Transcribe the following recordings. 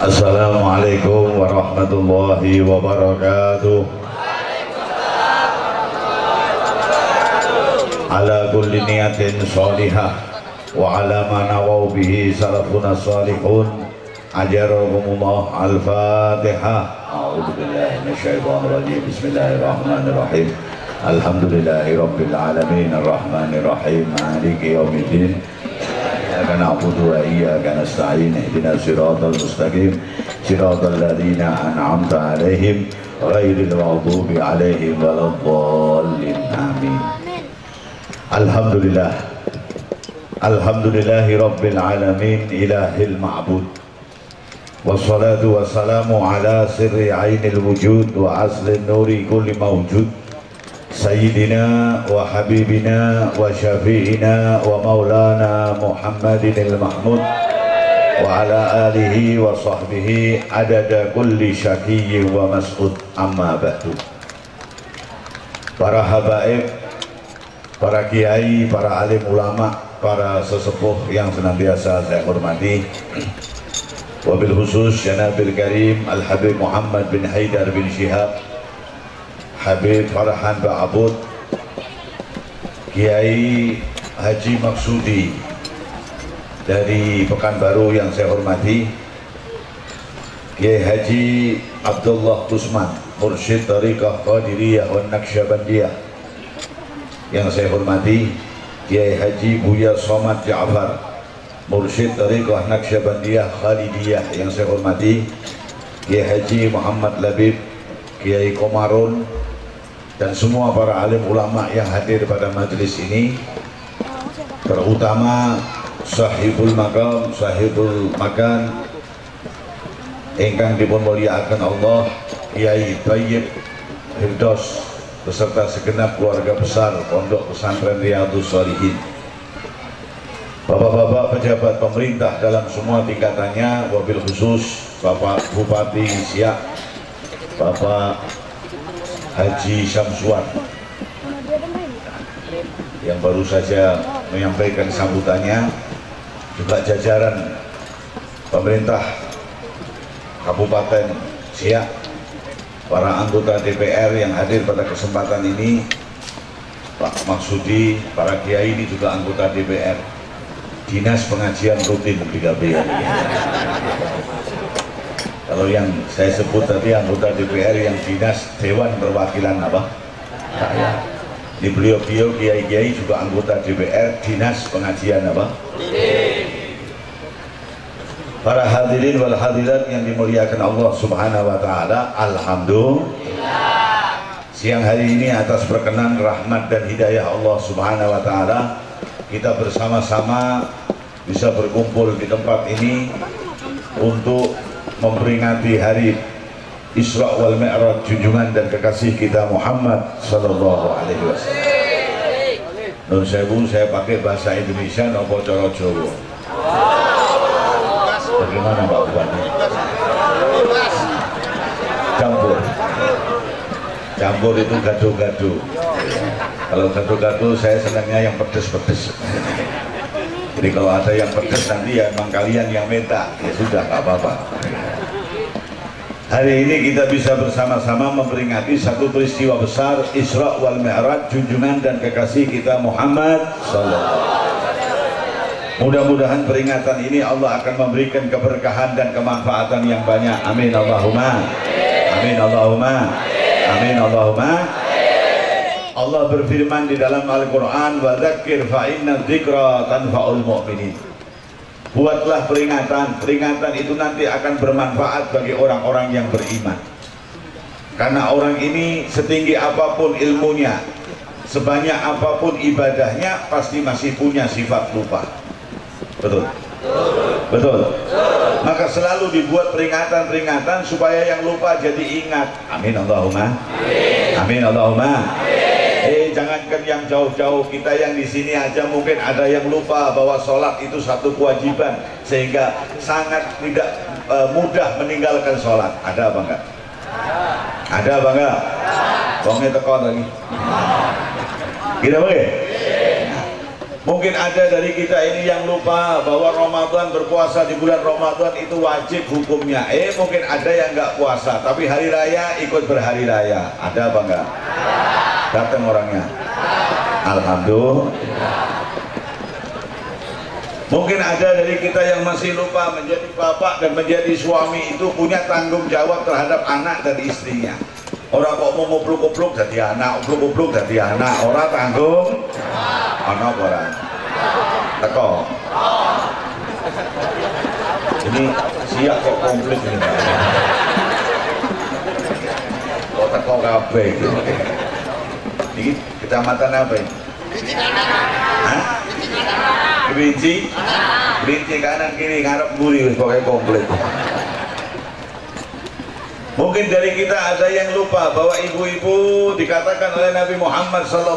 Assalamualaikum warahmatullahi wabarakatuh. Ala kulli niyatin sholihah wa ala ma nawaw bihi salafuna salihun ajarakumullah. Al-Fatihah. A'udzu billahi minasyaitonir rajim. Bismillahirrahmanirrahim. Alhamdulillahi rabbil alamin arrahmanir rahim maliki yaumiddin. Iyyaka na'budu wa iyyaka nasta'in ihdinas siratal mustaqim siratal ladzina an'amta 'alaihim ghairil maghdubi 'alaihim waladdallin. Amin. Alhamdulillah. Alhamdulillahi rabbil alamin ilahil ma'bud. Wassalatu wassalamu ala sirri ainil wujud wa aslin nuri kulli mawjud. Sayyidina wa habibina wa syafi'ina wa maulana Muhammadinil Mahmud wa ala alihi wa sahbihi adada kulli syakiyyin wa mas'ud. Amma ba'du. Para habaib, para kiai, para alim ulama, para sesepuh yang senantiasa saya hormati, wabil khusus Janabil Karim Al-Habib Muhammad bin Haidar bin Syihab Habib Farhan Ba'abud, Kiai Haji Maksudi dari Pekanbaru yang saya hormati, Kiai Haji Abdullah Usman Mursyid Tariqah Qadiriyah wa Naqsyabandiyah yang saya hormati, Kiai Haji Buya Somad Ja'far Mursyid Tariqah Naqsyabandiyah Khalidiyah yang saya hormati, Kiai Haji Muhammad Labib, Kiai Komarun, dan semua para alim ulama yang hadir pada majelis ini, terutama sahibul maqam, sahibul makan ingkang dipun mulyakaken Allah, Kiai Thayyib Firdaus beserta segenap keluarga besar Pondok Pesantren Riyadhus Shalihin, bapak-bapak pejabat pemerintah dalam semua tingkatannya, wabil khusus Bapak Bupati Siak, Bapak Haji Syamsuar yang baru saja menyampaikan sambutannya, juga jajaran pemerintah Kabupaten Siak, para anggota DPR yang hadir pada kesempatan ini, Pak Maksudi, para kiai ini juga anggota DPR, Dinas Pengajian Rutin 3B. Kalau yang saya sebut tadi anggota DPR yang dinas Dewan Perwakilan apa? Rakyat. Di beliau-beliau kiai-kiai juga anggota DPR dinas pengajian apa? Para hadirin wal hadirat yang dimuliakan Allah Subhanahu wa taala, alhamdulillah. Siang hari ini atas perkenan rahmat dan hidayah Allah Subhanahu wa taala, kita bersama-sama bisa berkumpul di tempat ini untuk memperingati hari Isra wal Mi'raj junjungan dan kekasih kita Muhammad sallallahu alaihi wasallam. Nun sewu, saya pakai bahasa Indonesia nopo cara Jawa. Bagaimana Pak Bupati? Campur. Campur itu gado-gado. Kalau gado-gado saya senangnya yang pedes-pedes. Jadi kalau ada yang pedes nanti ya emang kalian yang minta, ya sudah nggak apa-apa. Hari ini kita bisa bersama-sama memperingati satu peristiwa besar, Isra wal Mi'raj, junjungan dan kekasih kita Muhammad sallallahu alaihi wasallam. Mudah-mudahan peringatan ini Allah akan memberikan keberkahan dan kemanfaatan yang banyak. Amin Allahumma. Amin Allahumma. Amin Allahumma. Allah berfirman di dalam Al-Quran, wa dzakir fa inna dzikra tanfa'ul mu'minin. Buatlah peringatan, peringatan itu nanti akan bermanfaat bagi orang-orang yang beriman. Karena orang ini setinggi apapun ilmunya, sebanyak apapun ibadahnya, pasti masih punya sifat lupa. Betul? Betul? Maka selalu dibuat peringatan-peringatan supaya yang lupa jadi ingat. Amin Allahumma. Amin Allahumma. Jangankan yang jauh-jauh, kita yang di sini aja mungkin ada yang lupa bahwa sholat itu satu kewajiban, sehingga sangat tidak mudah meninggalkan sholat. Ada apa enggak? Ada apa enggak? Bongnya tekan lagi. Kita boleh? Mungkin ada dari kita ini yang lupa bahwa Ramadan, berpuasa di bulan Ramadan itu wajib hukumnya. Mungkin ada yang nggak puasa, tapi hari raya ikut berhari raya. Ada apa enggak? Datang orangnya. Alhamdulillah. Mungkin ada dari kita yang masih lupa menjadi bapak dan menjadi suami itu punya tanggung jawab terhadap anak dan istrinya. Orang kok mau ngoblok-ngoblok jadi anak, ngoblok-ngoblok jadi anak. Orang tanggung anak orang teko. Ini siap kok komplit ini. Kok teko kabeh gitu. Ini kecamatan apa ini? Hah? Kelinci? Kelinci kanan kiri ngarep buri pokoknya komplit. Mungkin dari kita ada yang lupa bahwa ibu-ibu dikatakan oleh Nabi Muhammad SAW,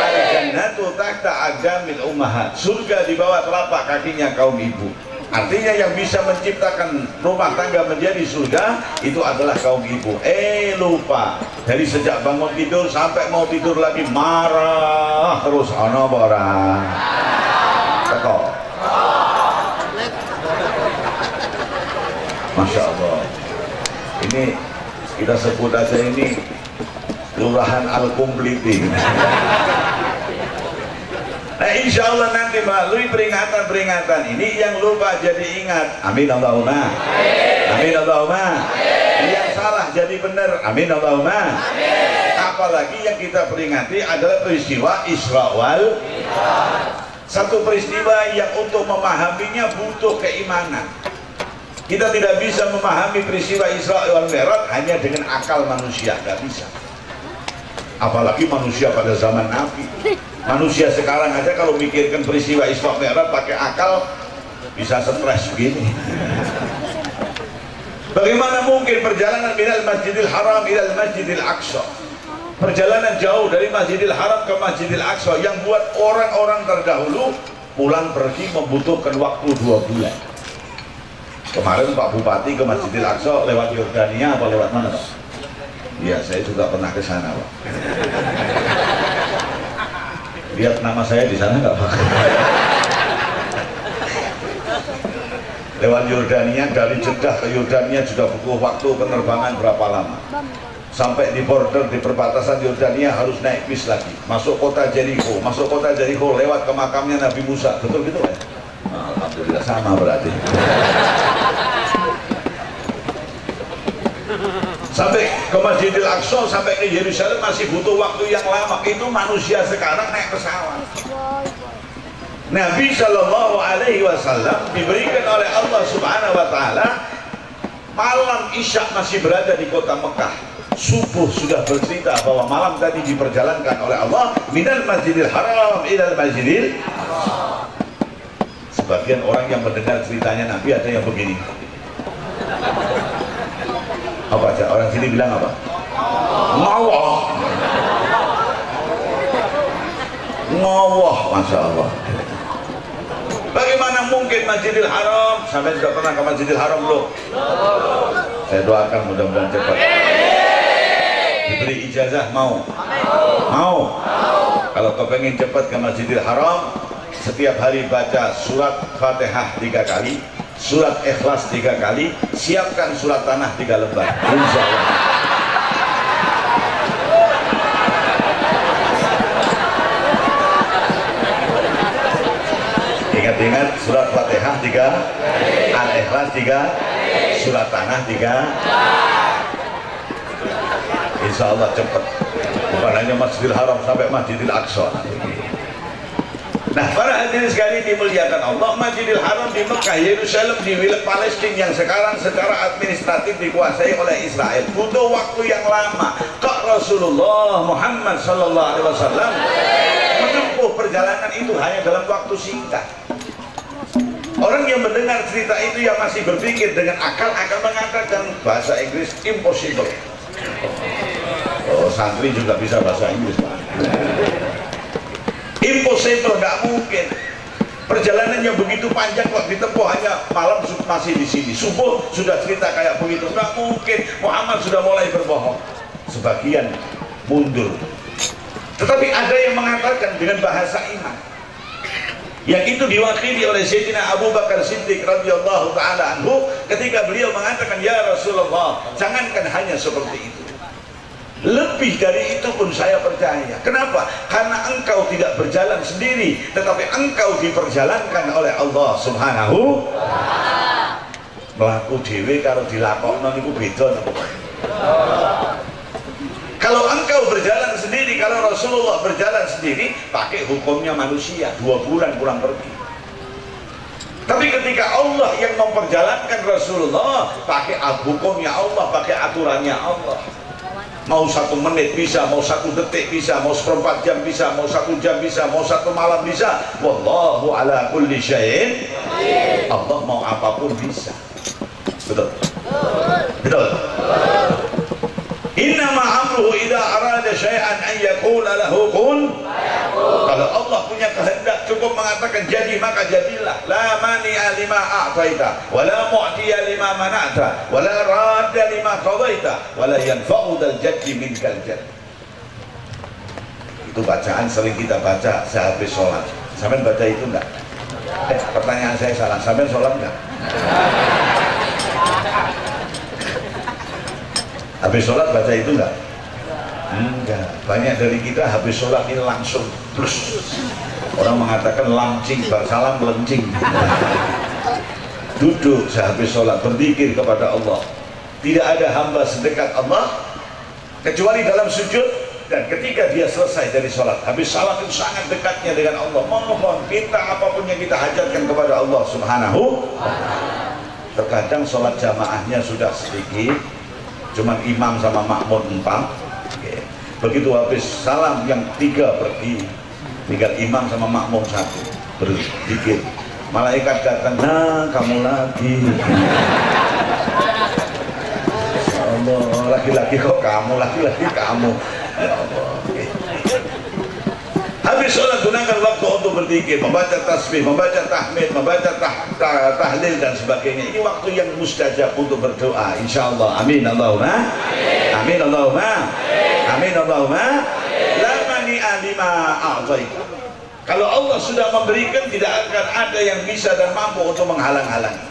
al-jannatu tahta aqdamil ummahat, surga di bawah telapak kakinya kaum ibu. Artinya yang bisa menciptakan rumah tangga menjadi surga itu adalah kaum ibu. Lupa, dari sejak bangun tidur sampai mau tidur lagi marah terus. Ono orang teko. Masya Allah, ini kita sebut aja ini kelurahan Al-Kumpliting. Nah, insya Allah nanti melalui peringatan-peringatan ini yang lupa jadi ingat. Amin Allahumma. Amin Allahumma. Yang salah jadi benar. Amin Allahumma. Apalagi yang kita peringati adalah peristiwa Isra wal Mi'raj. Satu peristiwa yang untuk memahaminya butuh keimanan. Kita tidak bisa memahami peristiwa Isra wal Mi'raj hanya dengan akal manusia, nggak bisa. Apalagi manusia pada zaman Nabi. Manusia sekarang aja kalau mikirkan peristiwa Isra Mi'raj pakai akal bisa stres begini. Bagaimana mungkin perjalanan minal Masjidil Haram ilal Masjidil Aqsa, perjalanan jauh dari Masjidil Haram ke Masjidil Aqsa yang buat orang-orang terdahulu pulang pergi membutuhkan waktu 2 bulan. Kemarin Pak Bupati ke Masjidil Aqsa lewat Yordania apa lewat mana, Pak? Iya, saya juga pernah ke sana, Pak. Lihat nama saya di sana nggak, Pak? Lewat Yordania, dari Jeddah ke Yordania juga butuh waktu penerbangan berapa lama? Sampai di border, di perbatasan Yordania harus naik bis lagi. Masuk kota Jericho, lewat ke makamnya Nabi Musa. Betul gitu, ya? Alhamdulillah sama berarti. Sampai ke Masjidil Aqsa, sampai ke Yerusalem masih butuh waktu yang lama. Itu manusia sekarang naik pesawat. Nabi Shallallahu Alaihi Wasallam diberikan oleh Allah Subhanahu Wa Taala malam Isya masih berada di kota Mekah. Subuh sudah bercerita bahwa malam tadi diperjalankan oleh Allah minal Masjidil Haram ilal Masjidil. Sebagian orang yang mendengar ceritanya Nabi ada yang begini. Apa aja? Orang sini bilang apa? Ngawah. Ngawah, Masya Allah. Bagaimana mungkin Masjidil Haram? Sampai sudah pernah ke Masjidil Haram belum? Saya doakan mudah-mudahan cepat. Diberi ijazah mau? Mau? Kalau kau pengen cepat ke Masjidil Haram, setiap hari baca surat Fatihah 3 kali, surat Ikhlas 3 kali, siapkan surat tanah 3 lembar. Insya Allah. Ingat-ingat surat Fatihah 3, Al-Ikhlas 3, surat tanah 3. Insya Allah cepat. Bukan hanya Masjidil Haram, sampai Masjidil Aqsa. Nah, para hadirin sekalian dimuliakan Allah, Masjidil Haram di Mekah, Yerusalem di wilayah Palestina yang sekarang secara administratif dikuasai oleh Israel butuh waktu yang lama. Kok Rasulullah Muhammad Sallallahu Alaihi Wasallam menempuh perjalanan itu hanya dalam waktu singkat? Orang yang mendengar cerita itu yang masih berpikir dengan akal akan mengatakan bahasa Inggris impossible. Oh, santri juga bisa bahasa Inggris, Pak. Impossible, nggak mungkin. Perjalanan yang begitu panjang kok ditempuh hanya malam masih di sini, subuh sudah cerita kayak begitu, nggak mungkin. Muhammad sudah mulai berbohong. Sebagian mundur Tetapi ada yang mengatakan dengan bahasa iman, yang itu diwakili oleh Sayyidina Abu Bakar Siddiq radhiyallahu taala anhu ketika beliau mengatakan, ya Rasulullah, jangankan hanya seperti itu, lebih dari itu pun saya percaya. Kenapa? Karena engkau tidak berjalan sendiri, tetapi engkau diperjalankan oleh Allah Subhanahu. Melaku dewe karo dilakokno niku beda napa? Kalau engkau berjalan sendiri, kalau Rasulullah berjalan sendiri, pakai hukumnya manusia, 2 bulan pulang pergi. Tapi ketika Allah yang memperjalankan Rasulullah, pakai hukumnya Allah, pakai aturannya Allah. Mau 1 menit bisa, mau 1 detik bisa, mau 1/4 jam bisa, mau 1 jam bisa, mau 1 malam bisa. Wallahu ala kulli syai'in. Allah mau apapun bisa. Betul? Betul? Innama amruhu idza arada syai'an an yaqula lahu kun. Kalau Allah punya kehendak cukup mengatakan jadi maka jadilah. La mani'a lima a'taita wa la mu'tiya lima mana'ta wa la radda lima qadaita wa la yanfa'u dzal jaddi minkal jadd. Itu bacaan sering kita baca sehabis sholat. Sampai baca itu enggak? Pertanyaan saya salah. Sampai sholat enggak? Habis sholat baca itu enggak? Enggak. Banyak dari kita habis sholat ini langsung plus. Orang mengatakan lancing, salam melencing. Duduk sehabis sholat berzikir kepada Allah. Tidak ada hamba sedekat Allah kecuali dalam sujud, dan ketika dia selesai dari sholat. Habis sholat itu sangat dekatnya dengan Allah. Mohon minta apapun yang kita hajatkan kepada Allah Subhanahu. Terkadang sholat jamaahnya sudah sedikit, cuman imam sama makmum 4. Begitu habis salam yang 3 pergi, tinggal imam sama makmum 1 berzikir. Malaikat datang, nah kamu lagi. Ya Allah, laki-laki kok kamu, laki-laki kamu. Ya Allah. Habis sholat gunakan waktu untuk berzikir, membaca tasbih, membaca tahmid, membaca tahlil dan sebagainya. Ini waktu yang mustajab untuk berdoa, insyaallah. Amin Allahumma. Amin Allahumma. Amin Allahumma. La mani'a lima a'taita. Kalau Allah sudah memberikan, tidak akan ada yang bisa dan mampu untuk menghalang-halangi.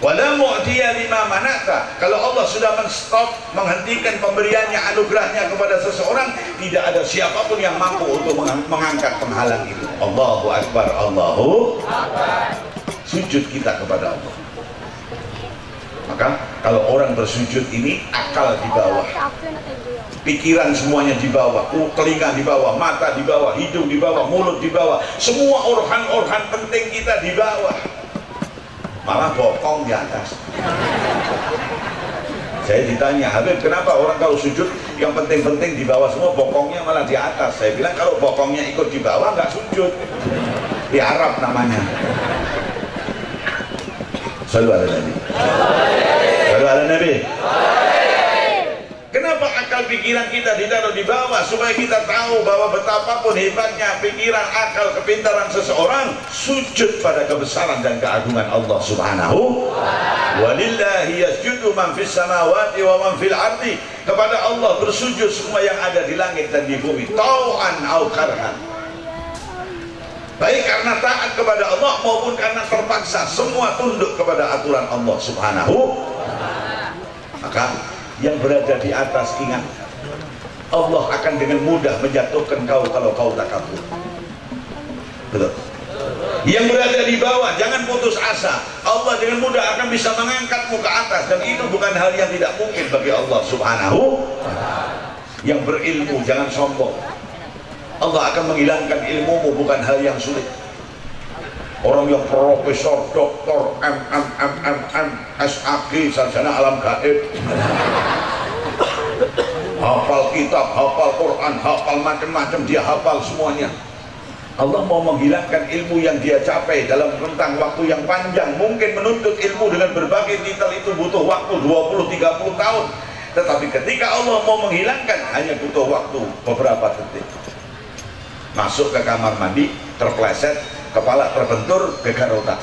Wala mu'tiya lima mana'ta. Kalau Allah sudah menstop, menghentikan pemberiannya, anugerahnya kepada seseorang, tidak ada siapapun yang mampu untuk mengangkat penghalang itu. Allahu Akbar, Allahu Akbar. Sujud kita kepada Allah. Maka kalau orang bersujud ini, akal di bawah, pikiran semuanya di bawah, telinga di bawah, mata di bawah, hidung di bawah, mulut di bawah, semua organ-organ penting kita di bawah. Malah bokong di atas. Saya ditanya, Habib, kenapa orang kalau sujud yang penting-penting di bawah semua, bokongnya malah di atas? Saya bilang kalau bokongnya ikut di bawah nggak sujud. Di Arab namanya. Shallu ala Nabi. Shallu ala Nabi. Kenapa akal pikiran kita ditaruh di bawah? Supaya kita tahu bahwa betapapun hebatnya pikiran, akal, kepintaran seseorang, sujud pada kebesaran dan keagungan Allah Subhanahu. Walillahi yasjudu man fis samawati wa man fil ardi. Kepada Allah bersujud semua yang ada di langit dan di bumi, tau'an au karhan. Baik karena taat kepada Allah maupun karena terpaksa, semua tunduk kepada aturan Allah Subhanahu. Maka yang berada di atas, ingat, Allah akan dengan mudah menjatuhkan kau kalau kau takabur. Betul. Yang berada di bawah, jangan putus asa. Allah dengan mudah akan bisa mengangkatmu ke atas, dan itu bukan hal yang tidak mungkin bagi Allah Subhanahu. Yang berilmu jangan sombong. Allah akan menghilangkan ilmumu, bukan hal yang sulit. Orang yang profesor, doktor, SAG, sarjana alam gaib, hafal kitab, hafal Quran, hafal macam-macam, dia hafal semuanya. Allah mau menghilangkan ilmu yang dia capai dalam rentang waktu yang panjang. Mungkin menuntut ilmu dengan berbagai titel itu butuh waktu 20-30 tahun. Tetapi ketika Allah mau menghilangkan, hanya butuh waktu beberapa detik. Masuk ke kamar mandi, terpleset, kepala terbentur, gegar otak.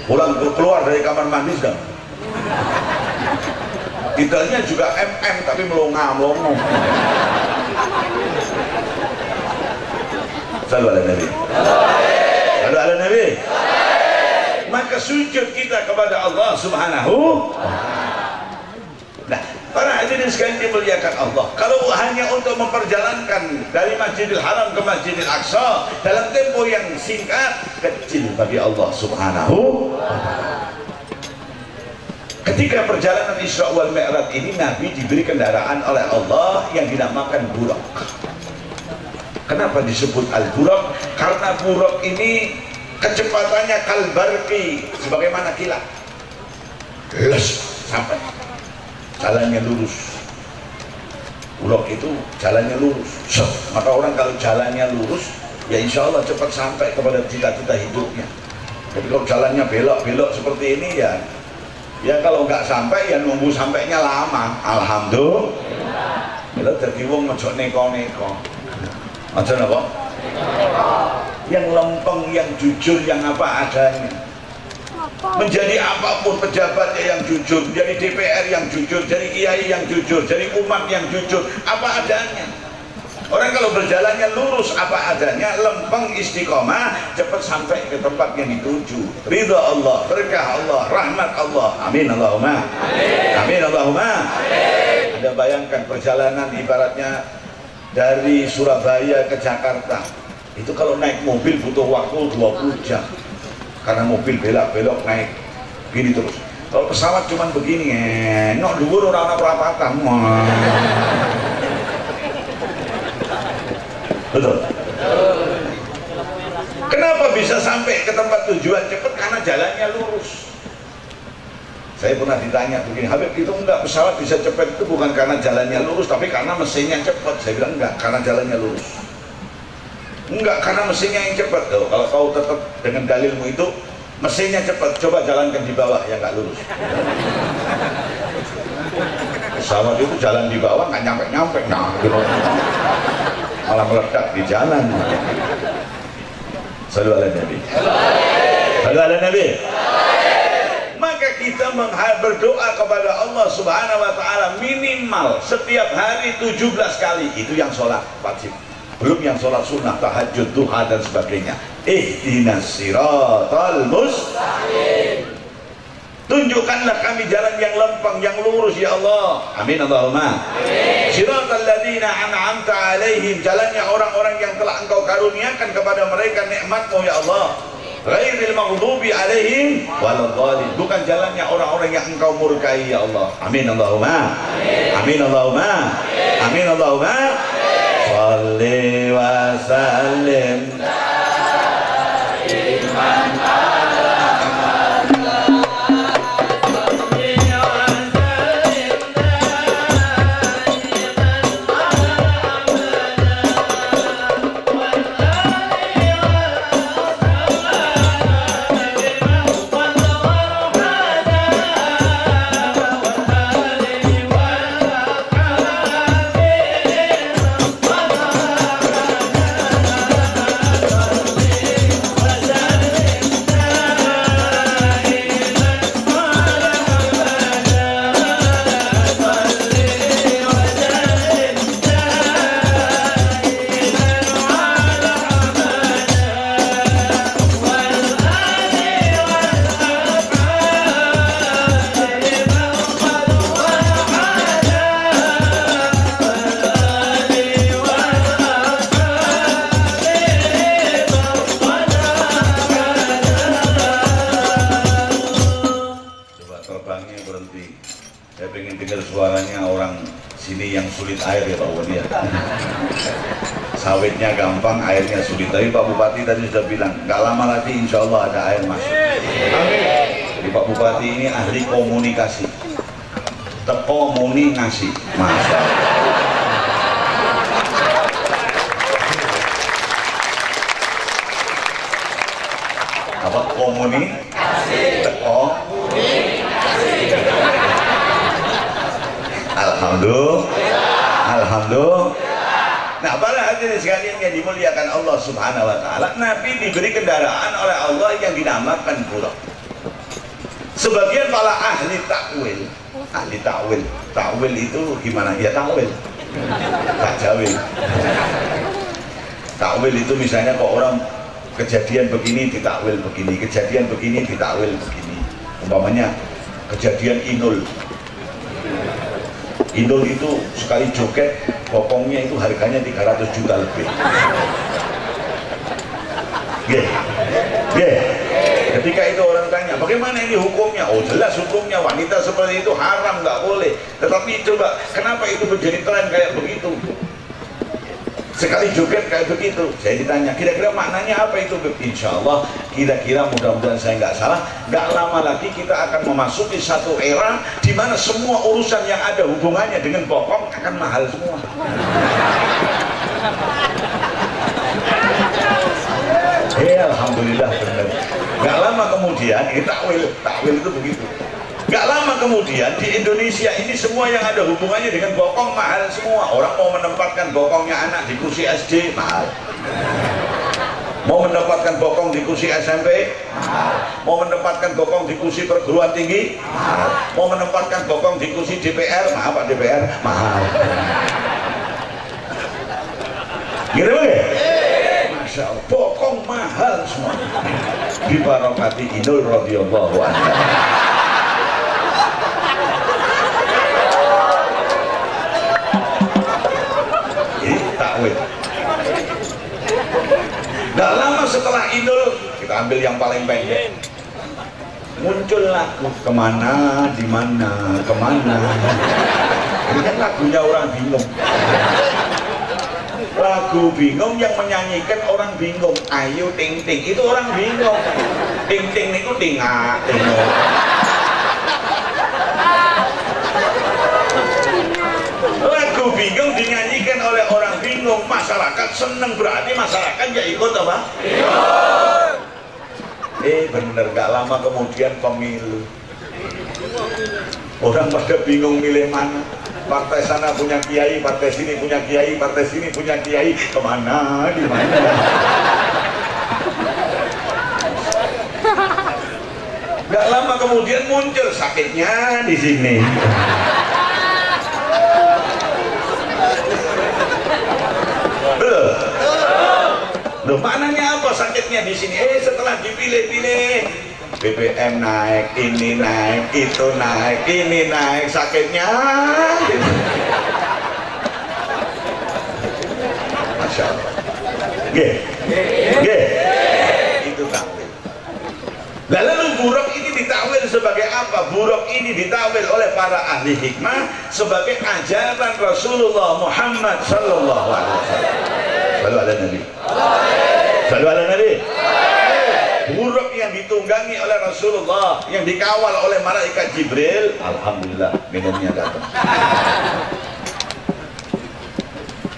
Keluar dari kamar mandi sudah. Titelnya juga MM tapi melongo. Sallu ala Nabi. Sallu ala Nabi. Maka sujud kita kepada Allah Subhanahu. Nah, para hadirin sekalian dimuliakan Allah, kalau hanya untuk memperjalankan dari Masjidil Haram ke Masjidil Aqsa dalam tempo yang singkat, kecil bagi Allah Subhanahu. Ketika perjalanan Isra wal Mi'raj ini, Nabi diberi kendaraan oleh Allah yang dinamakan Buraq. Kenapa disebut Al-Buraq? Karena Buraq ini kecepatannya kalbarqi, sebagaimana kilat. Les sampai jalannya lurus. Buraq itu jalannya lurus. Maka orang kalau jalannya lurus, ya insya Allah cepat sampai kepada cita-cita hidupnya. Jadi kalau jalannya belok-belok seperti ini, ya kalau nggak sampai, ya nunggu sampainya lama. Alhamdulillah. Kalau jadi wong ojo neko-neko. Ojo apa? Yang lempeng, yang jujur, yang apa adanya. Menjadi apapun pejabatnya yang jujur, jadi DPR yang jujur, jadi kiai yang jujur, jadi umat yang jujur, apa adanya. Orang kalau berjalannya lurus apa adanya, lempeng, istiqomah, cepat sampai ke tempat yang dituju. Ridha Allah, berkah Allah, rahmat Allah. Amin Allahumma. Amin Allahumma. Anda bayangkan perjalanan ibaratnya dari Surabaya ke Jakarta. Itu kalau naik mobil butuh waktu 20 jam. Karena mobil belok-belok naik gini terus. Kalau pesawat cuman begini, nok dhuwur ora ana perapatan. Betul. Kenapa bisa sampai ke tempat tujuan cepat? Karena jalannya lurus. Saya pernah ditanya begini, Habib, itu enggak, pesawat bisa cepat itu bukan karena jalannya lurus, tapi karena mesinnya cepat. Saya bilang enggak, karena jalannya lurus. Enggak, karena mesinnya yang cepat. Tuh, kalau kau tetap dengan dalilmu itu mesinnya cepat, coba jalankan di bawah yang enggak lurus. Pesawat itu jalan di bawah nggak nyampe-nyampe, nah gitu. Malah meledak di jalan. Sallu ala Nabi. Sallu ala Nabi. Maka kita berdoa kepada Allah Subhanahu wa taala minimal setiap hari 17 kali. Itu yang sholat wajib. Belum yang sholat sunnah, tahajud, duha dan sebagainya. Ihdinas siratal mustaqim. Tunjukkanlah kami jalan yang lempeng, yang lurus ya Allah. Amin Allahumma. Siratal ladzina an'amta alaihim, jalannya orang-orang yang telah Engkau karuniakan kepada mereka nikmat-Mu ya Allah. Ghairil maghdubi alaihim waladhdallin, bukan jalannya orang-orang yang Engkau murkai ya Allah. Amin Allahumma. Amin Allahumma. Amin Allahumma. Shalli wa sallim daiman sawitnya gampang, airnya sulit. Tapi Pak Bupati tadi sudah bilang, nggak lama lagi insya Allah ada air masuk. Jadi Pak Bupati ini ahli komunikasi, komunikasi, masya Allah. Apa komunikasi? Alhamdulillah. Alhamdulillah. Nah, para hadirin sekalian yang dimuliakan Allah Subhanahu wa taala, Nabi diberi kendaraan oleh Allah yang dinamakan Buraq. Sebagian para ahli takwil itu gimana? Ya takwil. Tajawil. Takwil itu misalnya kok orang kejadian begini ditakwil begini, kejadian begini ditakwil begini. Umpamanya kejadian Inul. Inul itu sekali joget bokongnya itu harganya 300 juta lebih. Ketika itu orang tanya, bagaimana ini hukumnya? Oh jelas hukumnya, wanita seperti itu haram, nggak boleh. Tetapi coba, kenapa itu menjadi tren kayak begitu? Sekali joget kayak begitu. Saya ditanya, kira-kira maknanya apa itu? Insya Allah, kira-kira mudah-mudahan saya nggak salah, nggak lama lagi kita akan memasuki satu era di mana semua urusan yang ada hubungannya dengan bokong akan mahal semua. Alhamdulillah benar. Gak lama kemudian ini takwil itu begitu. Gak lama kemudian di Indonesia ini semua yang ada hubungannya dengan bokong mahal semua. Orang mau menempatkan bokongnya anak di kursi SD mahal. Mau mendapatkan bokong di kursi SMP mahal. Mau mendapatkan bokong di kursi perguruan tinggi mahal. Mau menempatkan bokong di kursi DPR, maaf Pak DPR, mahal. Gitu ya? Masya Allah, bokong mahal semua. Di barokati Inul radhiyallahu anha. Ini takwil. Gak lama setelah Inul, kita ambil yang paling pendek. Muncul lagu kemana, di mana, kemana. Ini kan lagunya orang bingung. Lagu bingung yang menyanyikan orang bingung. Ayo ting ting itu orang bingung. Ting ting itu tingak tengok. Lagu bingung dinyanyikan oleh orang bingung, masyarakat seneng, berarti masyarakat ya ikut apa? Bener, gak lama kemudian pemilu. Orang pada bingung milih mana. Partai sana punya kiai, partai sini punya kiai, partai sini punya kiai, kemana, di mana? Gak lama kemudian muncul sakitnya di sini. Belum? Loh, maknanya apa sakitnya di sini? Setelah dipilih-pilih, BBM naik, ini naik, itu naik, ini naik, sakitnya gitu. Masya Allah. Itu takwil. Lalu buruk ini ditakwil sebagai apa? Buruk ini ditakwil oleh para ahli hikmah sebagai ajaran Rasulullah Muhammad sallallahu alaihi wasallam. Salu ala Nabi. Salu ala Nabi. Buruk yang ditunggangi oleh Rasulullah, yang dikawal oleh malaikat Jibril, alhamdulillah minumnya datang.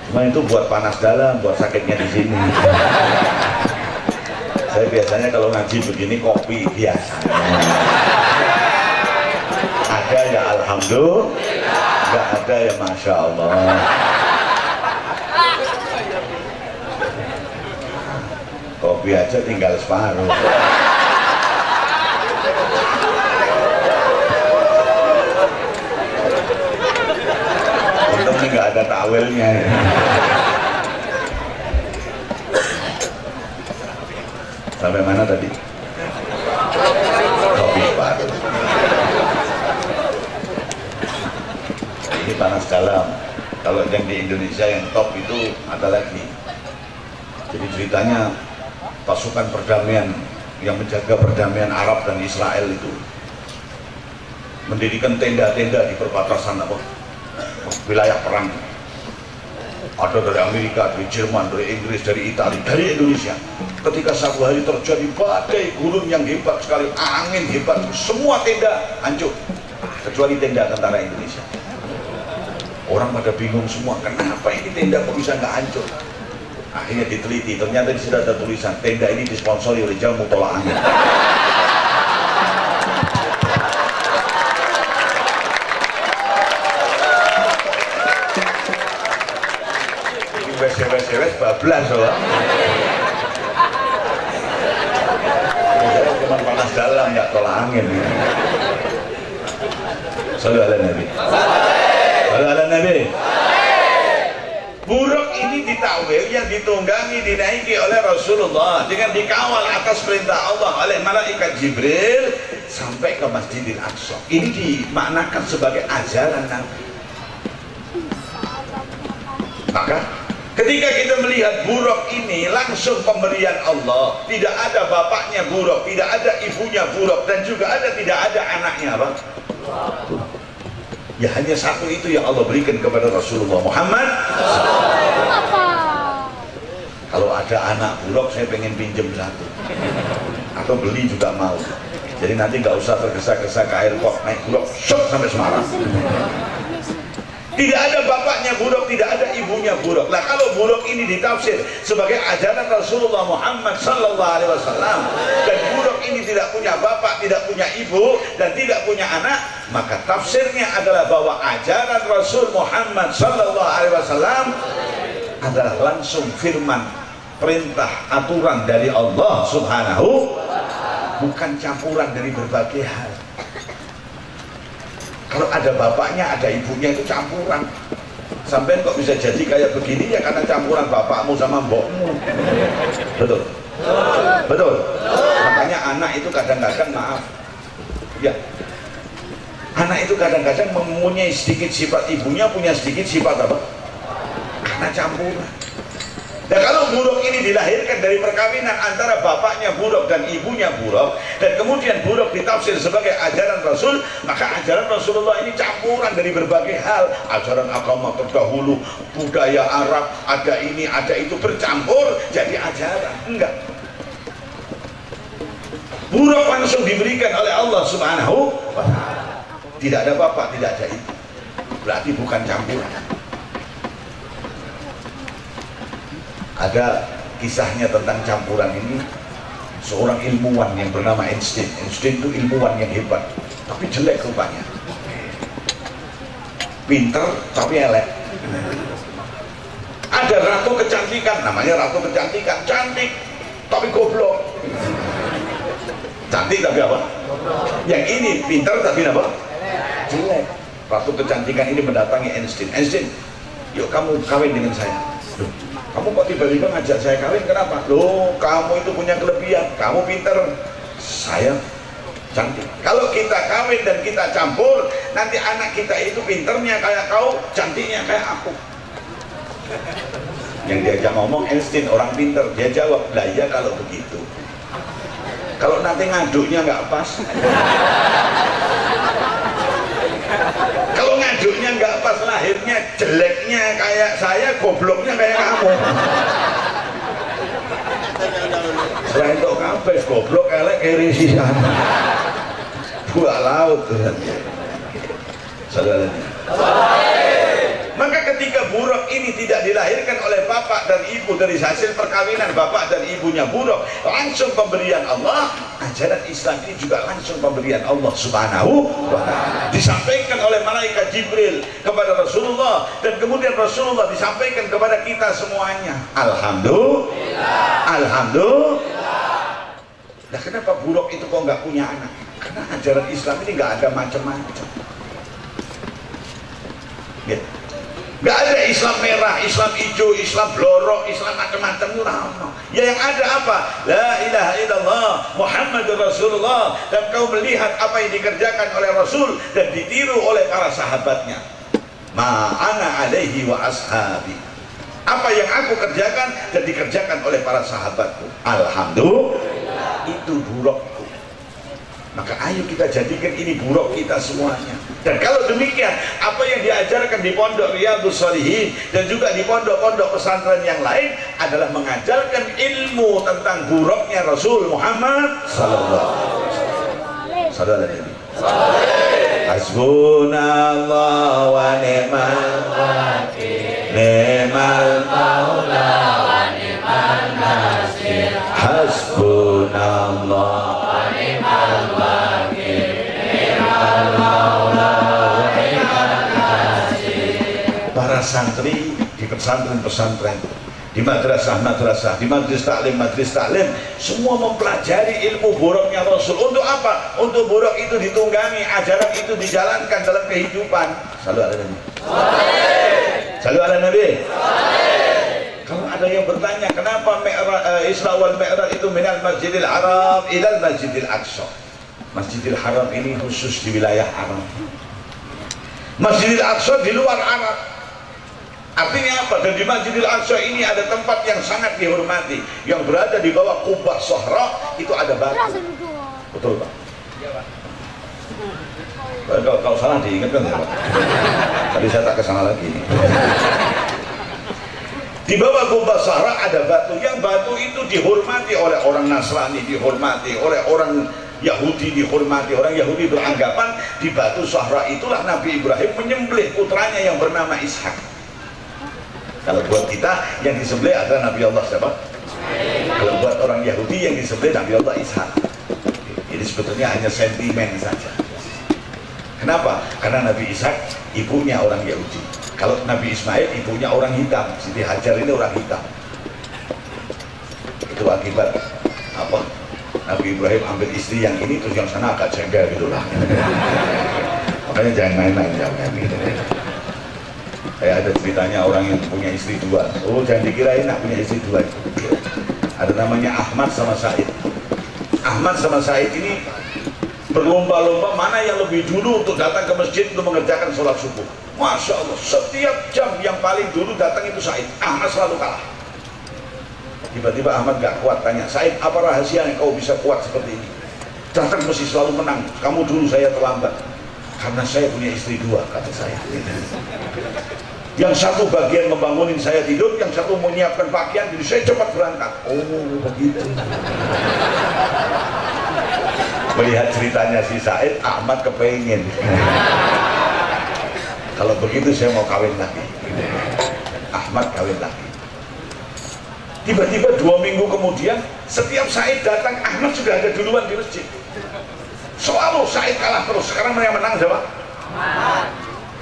Cuma itu buat panas dalam, buat sakitnya di sini. Saya biasanya kalau ngaji begini kopi biasa. Ada ya alhamdulillah, nggak ada ya masya Allah. Kopi aja tinggal separuh. Untung ini nggak ada tawelnya ya. Sampai mana tadi? Kopi separuh. Ini panas dalam. Kalau yang di Indonesia yang top itu ada lagi. Jadi ceritanya pasukan perdamaian yang menjaga perdamaian Arab dan Israel itu mendirikan tenda-tenda di perbatasan wilayah perang. Ada dari Amerika, dari Jerman, dari Inggris, dari Italia, dari Indonesia. Ketika satu hari terjadi badai gurun yang hebat sekali, angin hebat, semua tenda hancur kecuali tenda tentara Indonesia. Orang pada bingung semua, kenapa ini tenda kok bisa nggak hancur? Akhirnya diteliti, ternyata di sudah ada tulisan tenda ini disponsori oleh Jamu Tolak Angin. Ini wes bablas soal. Saya cuma panas dalam, nggak tolak angin. Sallu ala Nabi. Sallu ala Nabi. Buruk ini ditakwil yang ditunggangi dinaiki oleh Rasulullah dengan dikawal atas perintah Allah oleh malaikat Jibril sampai ke Masjidil Aqsa. Ini dimaknakan sebagai ajaran Nabi. Maka ketika kita melihat buruk ini langsung pemberian Allah, tidak ada bapaknya buruk, tidak ada ibunya buruk, dan juga tidak ada anaknya apa? Ya hanya satu itu yang Allah berikan kepada Rasulullah Muhammad. Kalau ada anak buruk saya pengen pinjem satu atau beli juga mau. Jadi nanti nggak usah tergesa-gesa ke airport naik buruk shot sampai Semarang. Tidak ada bapaknya buruk, tidak ada ibunya buruk. Nah kalau buruk ini ditafsir sebagai ajaran Rasulullah Muhammad sallallahu alaihi wasallam, dan buruk ini tidak punya bapak, tidak punya ibu, dan tidak punya anak, maka tafsirnya adalah bahwa ajaran Rasul Muhammad sallallahu alaihi wasallam adalah langsung firman, perintah, aturan dari Allah Subhanahu, bukan campuran dari berbagai hal. Kalau ada bapaknya, ada ibunya itu campuran. Sampai kok bisa jadi kayak begini ya karena campuran bapakmu sama mbokmu. Betul? Betul? Makanya anak itu kadang-kadang, maaf ya, anak itu kadang-kadang mempunyai sedikit sifat ibunya, punya sedikit sifat apa? Karena campuran. Dan kalau buruk ini dilahirkan dari perkawinan antara bapaknya buruk dan ibunya buruk, dan kemudian buruk ditafsir sebagai ajaran Rasul, maka ajaran Rasulullah ini campuran dari berbagai hal. Ajaran agama terdahulu, budaya Arab, ada ini, ada itu, bercampur jadi ajaran. Enggak. Buruk langsung diberikan oleh Allah Subhanahu wa ta'ala. Tidak ada bapak, tidak ada ibu. Berarti bukan campuran. Ada kisahnya tentang campuran ini. Seorang ilmuwan yang bernama Einstein. Einstein itu ilmuwan yang hebat, tapi jelek rupanya. Pinter tapi elek. Ada ratu kecantikan, namanya ratu kecantikan, cantik tapi goblok. Cantik tapi apa? Yang ini pinter tapi apa? Jelek. Ratu kecantikan ini mendatangi Einstein. Einstein, yuk kamu kawin dengan saya. Kamu kok tiba-tiba ngajak saya kawin, kenapa? Loh, kamu itu punya kelebihan, kamu pinter, saya cantik. Kalau kita kawin dan kita campur, nanti anak kita itu pinternya kayak kau, cantiknya kayak aku. Yang diajak ngomong Einstein, orang pinter. Dia jawab, lah iya kalau begitu. Kalau nanti ngaduknya nggak pas, kalau ngaduknya nggak pas, lahirnya jeleknya kayak saya, gobloknya kayak kamu. Selain itu kabeh goblok, elek, kiri sisan. Dua laut tuh. Saudaranya. Maka ketika buruk ini tidak dilahirkan oleh bapak dan ibu dari hasil perkawinan bapak dan ibunya buruk, langsung pemberian Allah. Ajaran Islam ini juga langsung pemberian Allah Subhanahu wa ta'ala, disampaikan oleh malaikat Jibril kepada Rasulullah, dan kemudian Rasulullah disampaikan kepada kita semuanya. Alhamdulillah. Alhamdulillah. Nah kenapa buruk itu kok nggak punya anak? Karena ajaran Islam ini nggak ada macam-macam. Ya. Gak ada Islam merah, Islam hijau, Islam blorok, Islam macam-macam itu ramah. Ya yang ada apa? La ilaha illallah Muhammadur Rasulullah. Dan kau melihat apa yang dikerjakan oleh Rasul dan ditiru oleh para sahabatnya. Ma'ana alaihi wa ashabi. Apa yang aku kerjakan dan dikerjakan oleh para sahabatku. Alhamdulillah. Itu burukku. Maka ayo kita jadikan ini buruk kita semuanya. Dan kalau demikian, apa yang diajarkan di pondok Riyadhus Shalihin dan juga di pondok-pondok pesantren yang lain adalah mengajarkan ilmu tentang buruknya Rasul Muhammad sallallahu alaihi wasallam. Hasbunallah wa ni'mal wakil, ni'mal maula wa ni'mal nasir. Hasbunallah wa ni'mal wakil, ni'mal maula wa ni'mal nasir. Para santri di pesantren-pesantren, di madrasah-madrasah, di majlis taklim, semua mempelajari ilmu buruknya Rasul. Untuk apa? Untuk buruk itu ditunggangi, ajaran itu dijalankan dalam kehidupan. Salu ala Nabi. Salu ala Nabi. yang bertanya kenapa Isra wal Mi'raj itu minal Masjidil Haram ilal Masjidil Aqsa. Masjidil Haram ini khusus di wilayah Arab. Masjidil Aqsa di luar Arab. Artinya apa? Dan di Masjidil Aqsa ini ada tempat yang sangat dihormati, yang berada di bawah Kubah Sahra, itu ada batu. Betul Pak? Iya Pak. Kalau salah diingatkan ya Pak. Tadi saya tak kesana lagi. Di bawah Kubah Sahra ada batu, yang batu itu dihormati oleh orang Nasrani, dihormati oleh orang Yahudi, dihormati. Orang Yahudi beranggapan di batu Sahra itulah Nabi Ibrahim menyembelih putranya yang bernama Ishak. Kalau buat kita yang disembelih adalah Nabi Allah siapa? Kalau buat orang Yahudi yang disembelih Nabi Allah Ishak. Jadi sebetulnya hanya sentimen saja. Kenapa? Karena Nabi Ishak ibunya orang Yahudi. Kalau Nabi Ismail ibunya orang hitam. Siti Hajar ini orang hitam. Itu akibat apa? Nabi Ibrahim ambil istri yang ini terus yang sana agak jengkel gitu lah. Makanya jangan main-main ya. Kayak ada ceritanya orang yang punya istri dua. Oh jangan dikira enak punya istri dua itu. Ada namanya Ahmad sama Said. Ahmad sama Said ini berlomba-lomba mana yang lebih dulu untuk datang ke masjid untuk mengerjakan sholat subuh. Masya Allah, setiap jam yang paling dulu datang itu Said. Ahmad selalu kalah. Tiba-tiba Ahmad gak kuat, tanya, Said apa rahasia yang kau bisa kuat seperti ini? Datang mesti selalu menang. Kamu dulu, saya terlambat. Karena saya punya istri dua, kata saya. Yang satu bagian membangunin saya tidur, yang satu menyiapkan pakaian, jadi saya cepat berangkat. Oh begitu. Melihat ceritanya si Said, Ahmad kepengen. Kalau begitu saya mau kawin lagi. Ahmad kawin lagi. Tiba-tiba 2 minggu kemudian, setiap Said datang, Ahmad sudah ada duluan di masjid. Selalu Said kalah terus. Sekarang yang menang siapa? Ahmad.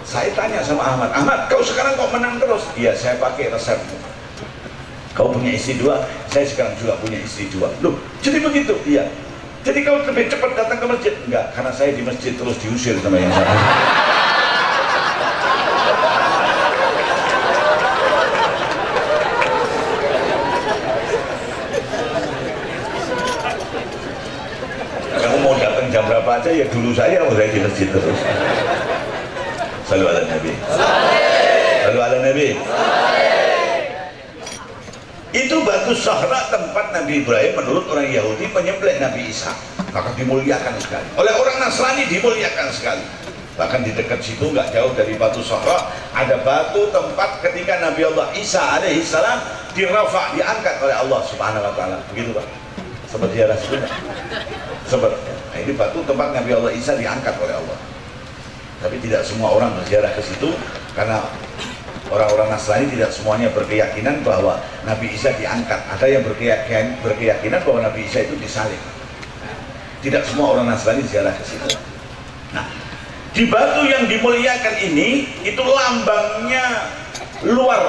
Saya tanya sama Ahmad, Ahmad, kau sekarang kok menang terus? Iya, saya pakai resepmu. Kau punya istri dua, saya sekarang juga punya istri dua. Loh, jadi begitu? Iya. Jadi kau lebih cepat datang ke masjid? Enggak, karena saya di masjid terus diusir sama yang satu. Kamu mau datang jam berapa aja ya dulu saya di masjid terus. Salu ala Nabi. Salu ala Nabi. Itu batu Sahra tempat Nabi Ibrahim menurut orang Yahudi menyembelih Nabi Isa. Maka dimuliakan sekali. Oleh orang Nasrani dimuliakan sekali. Bahkan di dekat situ nggak jauh dari batu Sahra ada batu tempat ketika Nabi Allah Isa alaihissalam dirafa, diangkat oleh Allah Subhanahu wa taala. Begitu Pak. Seperti ada sebenarnya. Seperti. Nah, ini batu tempat Nabi Allah Isa diangkat oleh Allah. Tapi tidak semua orang berziarah ke situ karena orang-orang Nasrani tidak semuanya berkeyakinan bahwa Nabi Isa diangkat. Ada yang berkeyakinan bahwa Nabi Isa itu disalib. Tidak semua orang Nasrani ziarah ke situ. Nah, di batu yang dimuliakan ini itu lambangnya keluar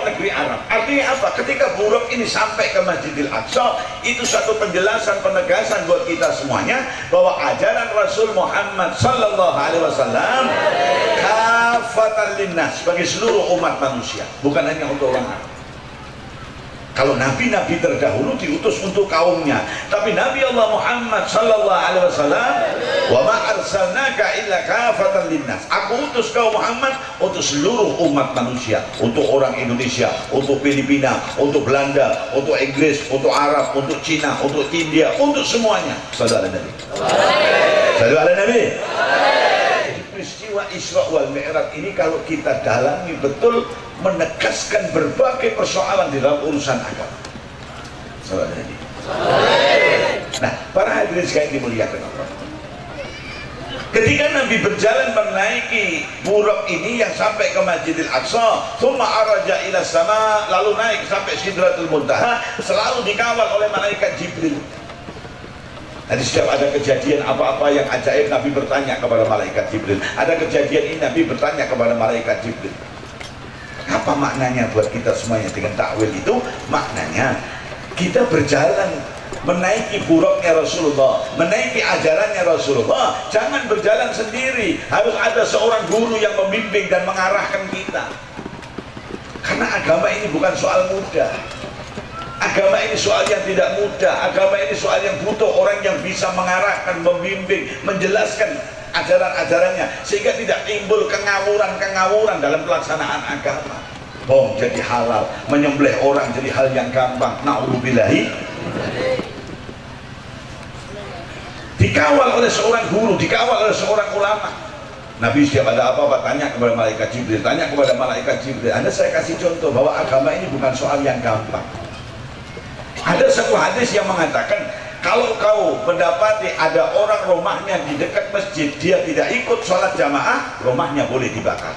negeri Arab. Artinya apa? Ketika buruk ini sampai ke Masjidil Aqsa, itu satu penjelasan, penegasan buat kita semuanya bahwa ajaran Rasul Muhammad sallallahu alaihi wasallam kafatan linnas, bagi seluruh umat manusia, bukan hanya untuk orang Arab. Kalau nabi-nabi terdahulu diutus untuk kaumnya, tapi Nabi Allah Muhammad sallallahu alaihi wasallam, wa ma arsalnaka illa kafatan linnas. Aku utus kau Muhammad untuk seluruh umat manusia, untuk orang Indonesia, untuk Filipina, untuk Belanda, untuk Inggris, untuk Arab, untuk Cina, untuk India, untuk semuanya. Sallallahu alaihi Nabi. Sallallahu alaihi Nabi. Peristiwa Isra wal Mi'raj ini kalau kita dalami betul menegaskan berbagai persoalan di dalam urusan agama. Nah, para hadirin sekalian dimuliakan Allah. Ketika Nabi berjalan menaiki buruk ini yang sampai ke Masjidil Aqsa, thumma araja ila sama, lalu naik sampai Sidratul Muntaha, selalu dikawal oleh malaikat Jibril. Jadi setiap ada kejadian apa-apa yang ajaib, Nabi bertanya kepada malaikat Jibril. Ada kejadian ini, Nabi bertanya kepada malaikat Jibril. Apa maknanya buat kita semuanya dengan takwil itu? Maknanya kita berjalan menaiki buruknya Rasulullah, menaiki ajarannya Rasulullah, jangan berjalan sendiri. Harus ada seorang guru yang membimbing dan mengarahkan kita. Karena agama ini bukan soal mudah. Agama ini soal yang tidak mudah. Agama ini soal yang butuh orang yang bisa mengarahkan, membimbing, menjelaskan ajaran-ajarannya, sehingga tidak timbul kengawuran-kengawuran dalam pelaksanaan agama. Bom jadi halal, menyembelih orang jadi hal yang gampang. Na'udzubillahi. Dikawal oleh seorang guru, dikawal oleh seorang ulama. Nabi setiap ada apa-apa tanya kepada malaikat Jibril, tanya kepada malaikat Jibril. Anda saya kasih contoh bahwa agama ini bukan soal yang gampang. Ada sebuah hadis yang mengatakan, kalau kau mendapati ada orang rumahnya di dekat masjid, dia tidak ikut sholat jamaah, rumahnya boleh dibakar.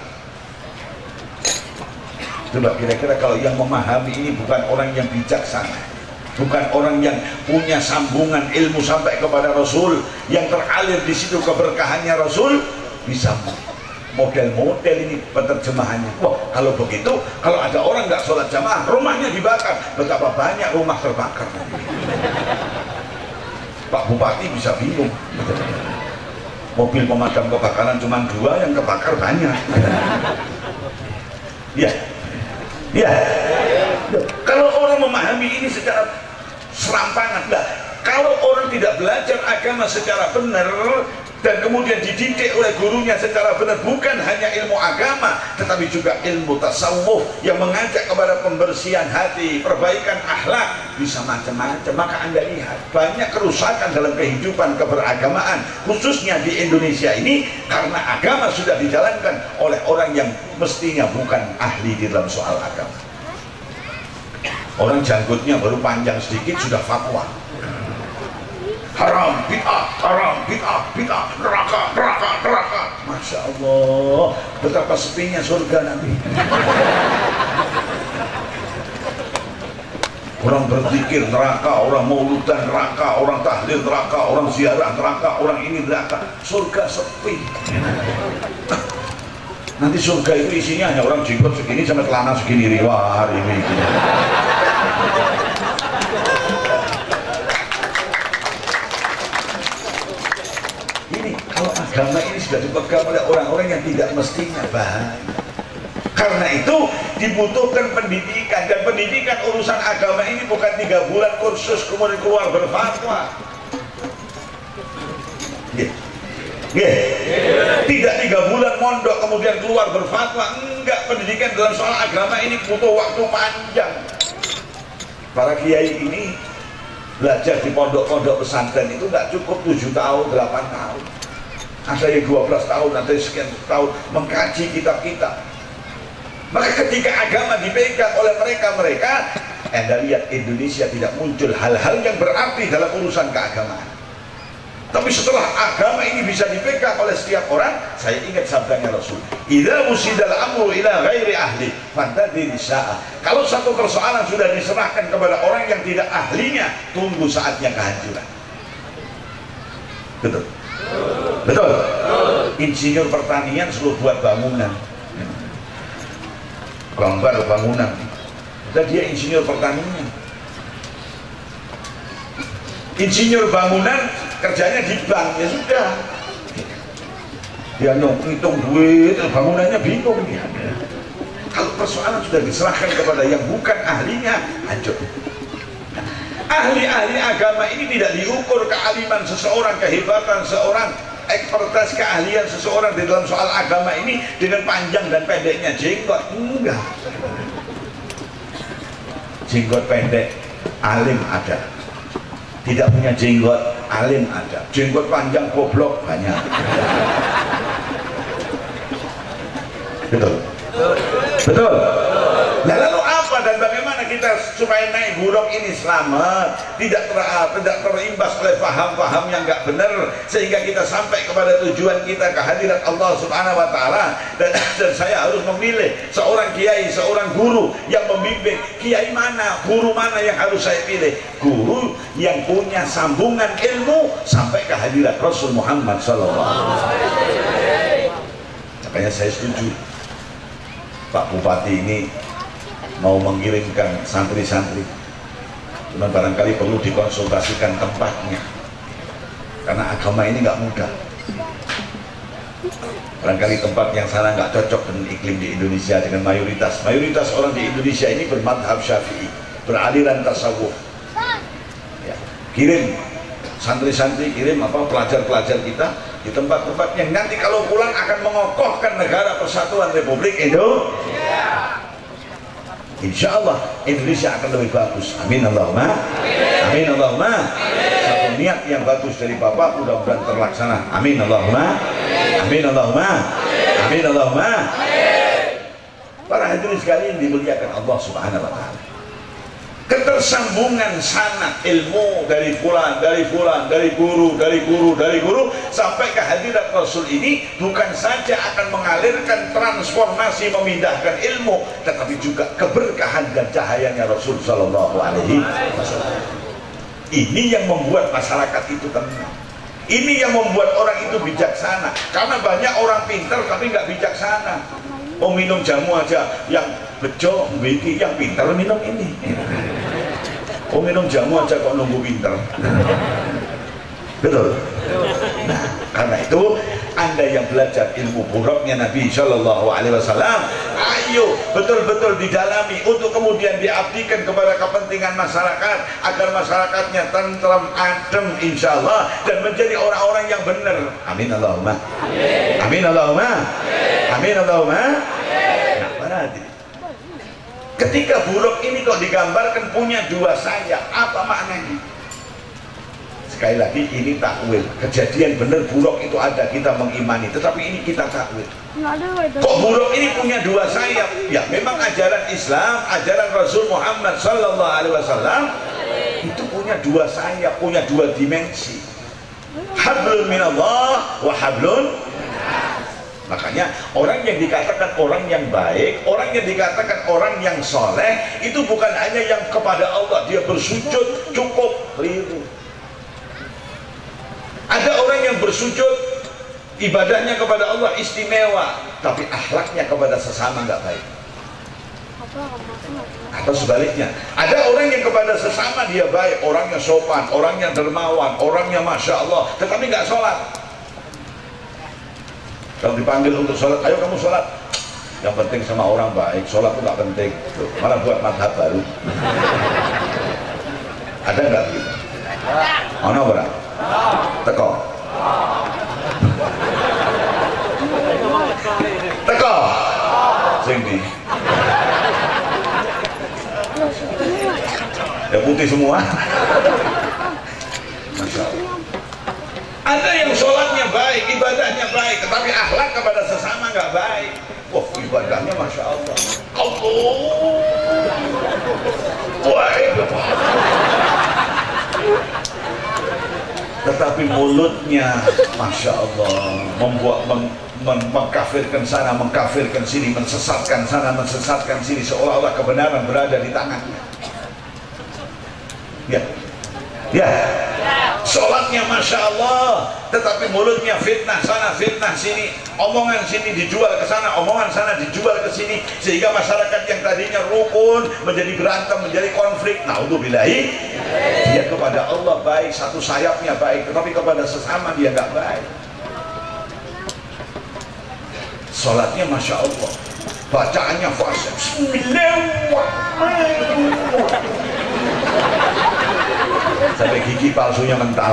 Coba kira-kira kalau yang memahami ini bukan orang yang bijaksana, bukan orang yang punya sambungan ilmu sampai kepada Rasul, yang teralir di situ keberkahannya Rasul, bisa model-model ini penerjemahannya. Wah, kalau begitu, kalau ada orang nggak sholat jamaah, rumahnya dibakar. Betapa banyak rumah terbakar. Pak Bupati bisa bingung. Mobil pemadam kebakaran cuma 2, yang kebakar banyak. Ya, ya. Kalau orang memahami ini secara serampangan, nah, kalau orang tidak belajar agama secara benar dan kemudian dididik oleh gurunya secara benar, bukan hanya ilmu agama tetapi juga ilmu tasawuf yang mengajak kepada pembersihan hati, perbaikan akhlak, bisa macam-macam. Maka Anda lihat banyak kerusakan dalam kehidupan keberagamaan khususnya di Indonesia ini karena agama sudah dijalankan oleh orang yang mestinya bukan ahli di dalam soal agama. Orang janggutnya baru panjang sedikit sudah fatwa, haram, bid'ah, neraka. Masya Allah, betapa sepinya surga nanti. Orang berzikir neraka, orang mauludan neraka, orang tahlil neraka, orang ziarah neraka, orang ini neraka. Surga sepi. Nanti surga itu isinya hanya orang jenggot segini sama celana segini riwah ini. Kalau agama ini sudah dipegang oleh orang-orang yang tidak mestinya, bahaya. Karena itu dibutuhkan pendidikan, dan pendidikan urusan agama ini bukan 3 bulan kursus kemudian keluar berfatwa. Tidak 3 bulan mondok kemudian keluar berfatwa. Enggak, pendidikan dalam soal agama ini butuh waktu panjang. Para kiai ini belajar di pondok-pondok pesantren itu enggak cukup 7 tahun, 8 tahun. Ada yang 12 tahun, ada yang sekian tahun mengkaji kitab-kitab. Maka ketika agama dipegang oleh mereka, Anda lihat Indonesia tidak muncul hal-hal yang berarti dalam urusan keagamaan. Tapi setelah agama ini bisa dipegang oleh setiap orang, saya ingat sabdanya Rasul, idza usidal amru ila ghairi ahli fantadiri sa'ah. Kalau satu persoalan sudah diserahkan kepada orang yang tidak ahlinya, tunggu saatnya kehancuran. Betul? Betul? Insinyur pertanian suruh buat bangunan, gambar bangunan, dan dia insinyur pertanian. Insinyur bangunan kerjanya di bank, ya sudah, dia ngitung duit, bangunannya bingung dia. Kalau persoalan sudah diserahkan kepada yang bukan ahlinya, hancur. Ahli-ahli agama ini tidak diukur kealiman seseorang, kehebatan seorang, ekspertis keahlian seseorang di dalam soal agama ini dengan panjang dan pendeknya jenggot. Enggak. Jenggot pendek alim ada, tidak punya jenggot alim ada, jenggot panjang goblok banyak. Betul? Betul? Nah, lalu apa dan bagaimana kita supaya naik buruk ini selamat, tidak terimbas oleh paham-paham yang nggak benar, sehingga kita sampai kepada tujuan kita, kehadirat Allah Subhanahu wa Ta'ala. Dan saya harus memilih seorang kiai, seorang guru yang membimbing. Kiai mana, guru mana yang harus saya pilih? Guru yang punya sambungan ilmu sampai kehadirat Rasul Muhammad SAW. Makanya saya setuju Pak Bupati ini mau mengirimkan santri-santri, cuma barangkali perlu dikonsultasikan tempatnya, karena agama ini nggak mudah. Barangkali tempat yang sana nggak cocok dengan iklim di Indonesia, dengan mayoritas orang di Indonesia ini bermadhab Syafi'i, beraliran tasawuf. Ya, kirim santri-santri, kirim pelajar-pelajar kita di tempat-tempat yang nanti kalau pulang akan mengokohkan negara persatuan Republik Indonesia. Insya Allah Indonesia akan lebih bagus. Amin Allahumma. Amin Allahumma. Satu niat yang bagus dari Bapak mudah-mudahan terlaksana. Amin Allahumma. Amin Allahumma. Amin Allahumma. Para hadirin sekalian dimuliakan Allah Subhanahu wa taala. Ketersambungan sanad ilmu dari fulan, dari guru sampai ke hadirat Rasul ini bukan saja akan mengalirkan transformasi memindahkan ilmu, tetapi juga keberkahan dan cahayanya Rasul Shallallahu Alaihi Wasallam. Ini yang membuat masyarakat itu tenang. Ini yang membuat orang itu bijaksana. Karena banyak orang pintar tapi nggak bijaksana. Mau minum jamu aja yang bejo, yang pintar minum ini. Oh minum jamu aja kok nunggu pintar. Betul. Nah, karena itu Anda yang belajar ilmu buruknya Nabi Shallallahu Alaihi Wasallam, ayo betul-betul didalami untuk kemudian diabdikan kepada kepentingan masyarakat agar masyarakatnya tentram, adem, insya Allah, dan menjadi orang-orang yang benar. Amin Allahumma. Amin Allahumma. Amin Allahumma. Nah, para hadirin, ketika buruk ini kok digambarkan punya dua sayap, apa maknanya? Sekali lagi ini takwil. Kejadian benar buruk itu ada, kita mengimani, tetapi ini kita takwil. Kok buruk ini punya dua sayap? Ya memang ajaran Islam, ajaran Rasul Muhammad Sallallahu Alaihi Wasallam itu punya dua sayap, punya dua dimensi. Hablun minallah wa hablun. Makanya orang yang dikatakan orang yang baik, orang yang dikatakan orang yang soleh, itu bukan hanya yang kepada Allah dia bersujud cukup, keliru. Ada orang yang bersujud ibadahnya kepada Allah istimewa, tapi akhlaknya kepada sesama nggak baik. Atau sebaliknya, ada orang yang kepada sesama dia baik, orangnya sopan, orangnya dermawan, orangnya masya Allah, tetapi nggak sholat. Kalau dipanggil untuk sholat, ayo kamu sholat. Yang penting sama orang baik, sholat itu nggak penting. Malah buat madhab baru. Ada nggak gitu? Ono berapa? Teko. Teko. Sini. Ya putih semua. Masya Allah. Ada yang sholatnya baik, ibadahnya baik, tetapi akhlak kepada sesama nggak baik. Wah, ibadahnya masya Allah. Tetapi mulutnya masya Allah membuat mengkafirkan sana, mengkafirkan sini, mensesatkan sana, mensesatkan sini, seolah-olah kebenaran berada di tangannya. Ya, ya. Sholatnya masya Allah, tetapi mulutnya fitnah sana, fitnah sini, omongan sini dijual ke sana, omongan sana dijual ke sini, sehingga masyarakat yang tadinya rukun menjadi berantem, menjadi konflik. Naudzubillahi, dia kepada Allah baik, satu sayapnya baik, tetapi kepada sesama dia nggak baik. Sholatnya masya Allah, bacaannya fasih, Bismillahirrahmanirrahim, sampai gigi palsunya mental.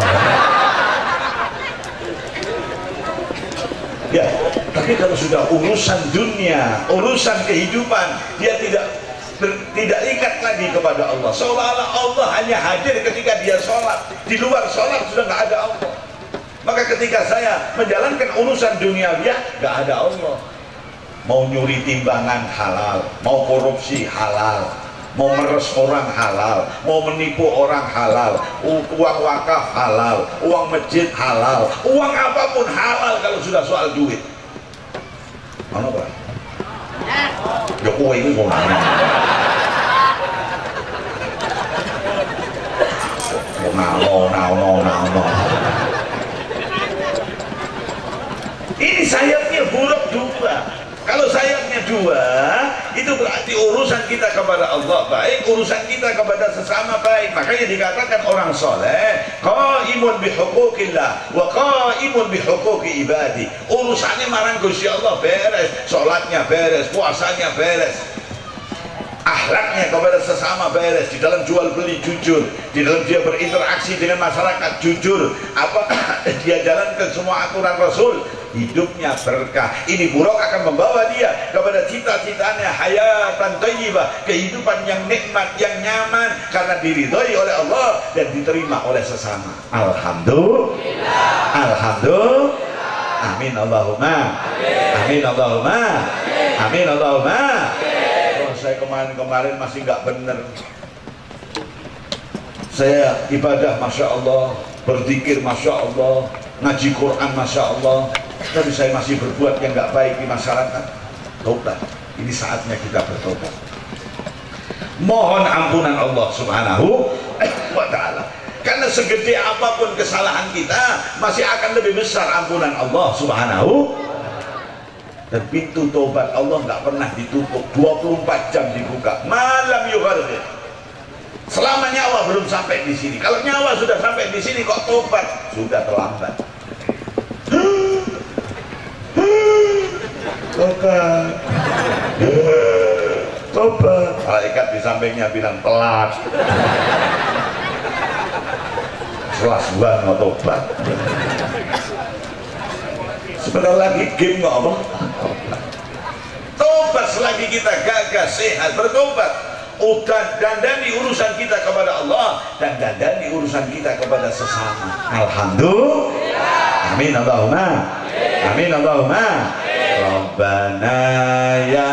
Ya, tapi kalau sudah urusan dunia, urusan kehidupan, dia tidak ikat lagi kepada Allah. Seolah-olah Allah hanya hadir ketika dia sholat. Di luar sholat sudah nggak ada Allah. Maka ketika saya menjalankan urusan duniawiah, nggak ada Allah. Mau nyuri timbangan halal, mau korupsi halal, mau meres orang halal, mau menipu orang halal, uang wakaf halal, uang masjid halal, uang apapun halal kalau sudah soal duit. Mana Pak? Ya kue ini mau mana? No. Ini sayapnya buruk dua. Kalau sayapnya dua, itu berarti urusan kita kepada Allah baik, urusan kita kepada sesama baik. Makanya dikatakan orang soleh qaimun bihuquqillah wa qaimun bihuquqi ibadi. Urusannya marang Gusti Allah beres, sholatnya beres, puasanya beres, akhlaknya kepada sesama beres, di dalam jual beli jujur, di dalam dia berinteraksi dengan masyarakat jujur, apakah dia jalankan semua aturan Rasul, hidupnya berkah. Ini buruk akan membawa dia kepada cita-citanya hayatan thayyibah, kehidupan yang nikmat, yang nyaman, karena diridhoi oleh Allah dan diterima oleh sesama. Alhamdulillah, alhamdulillah, amin Allahumma, amin Allahumma, amin Allahumma. Saya kemarin masih nggak bener. Saya ibadah Masya Allah, berzikir Masya Allah, ngaji Quran Masya Allah, tapi saya masih berbuat yang nggak baik di masyarakat. Tobat, ini saatnya kita bertobat. Mohon ampunan Allah Subhanahu wa Ta'ala. Karena segede apapun kesalahan kita, masih akan lebih besar ampunan Allah Subhanahu. Dan pintu tobat Allah nggak pernah ditutup, 24 jam dibuka, malam yugharghir. Selama nyawa belum sampai di sini. Kalau nyawa sudah sampai di sini kok tobat, sudah terlambat. Tobat, tobat. Malaikat di sampingnya bilang telat. Selas-selas mau tobat. Sebentar lagi game ngomong tobat. Selagi kita gagah sehat bertobat, dandani urusan kita kepada Allah dan dandani urusan kita kepada sesama. Alhamdulillah, amin Allahumma, amin Allahumma. Rabbana ya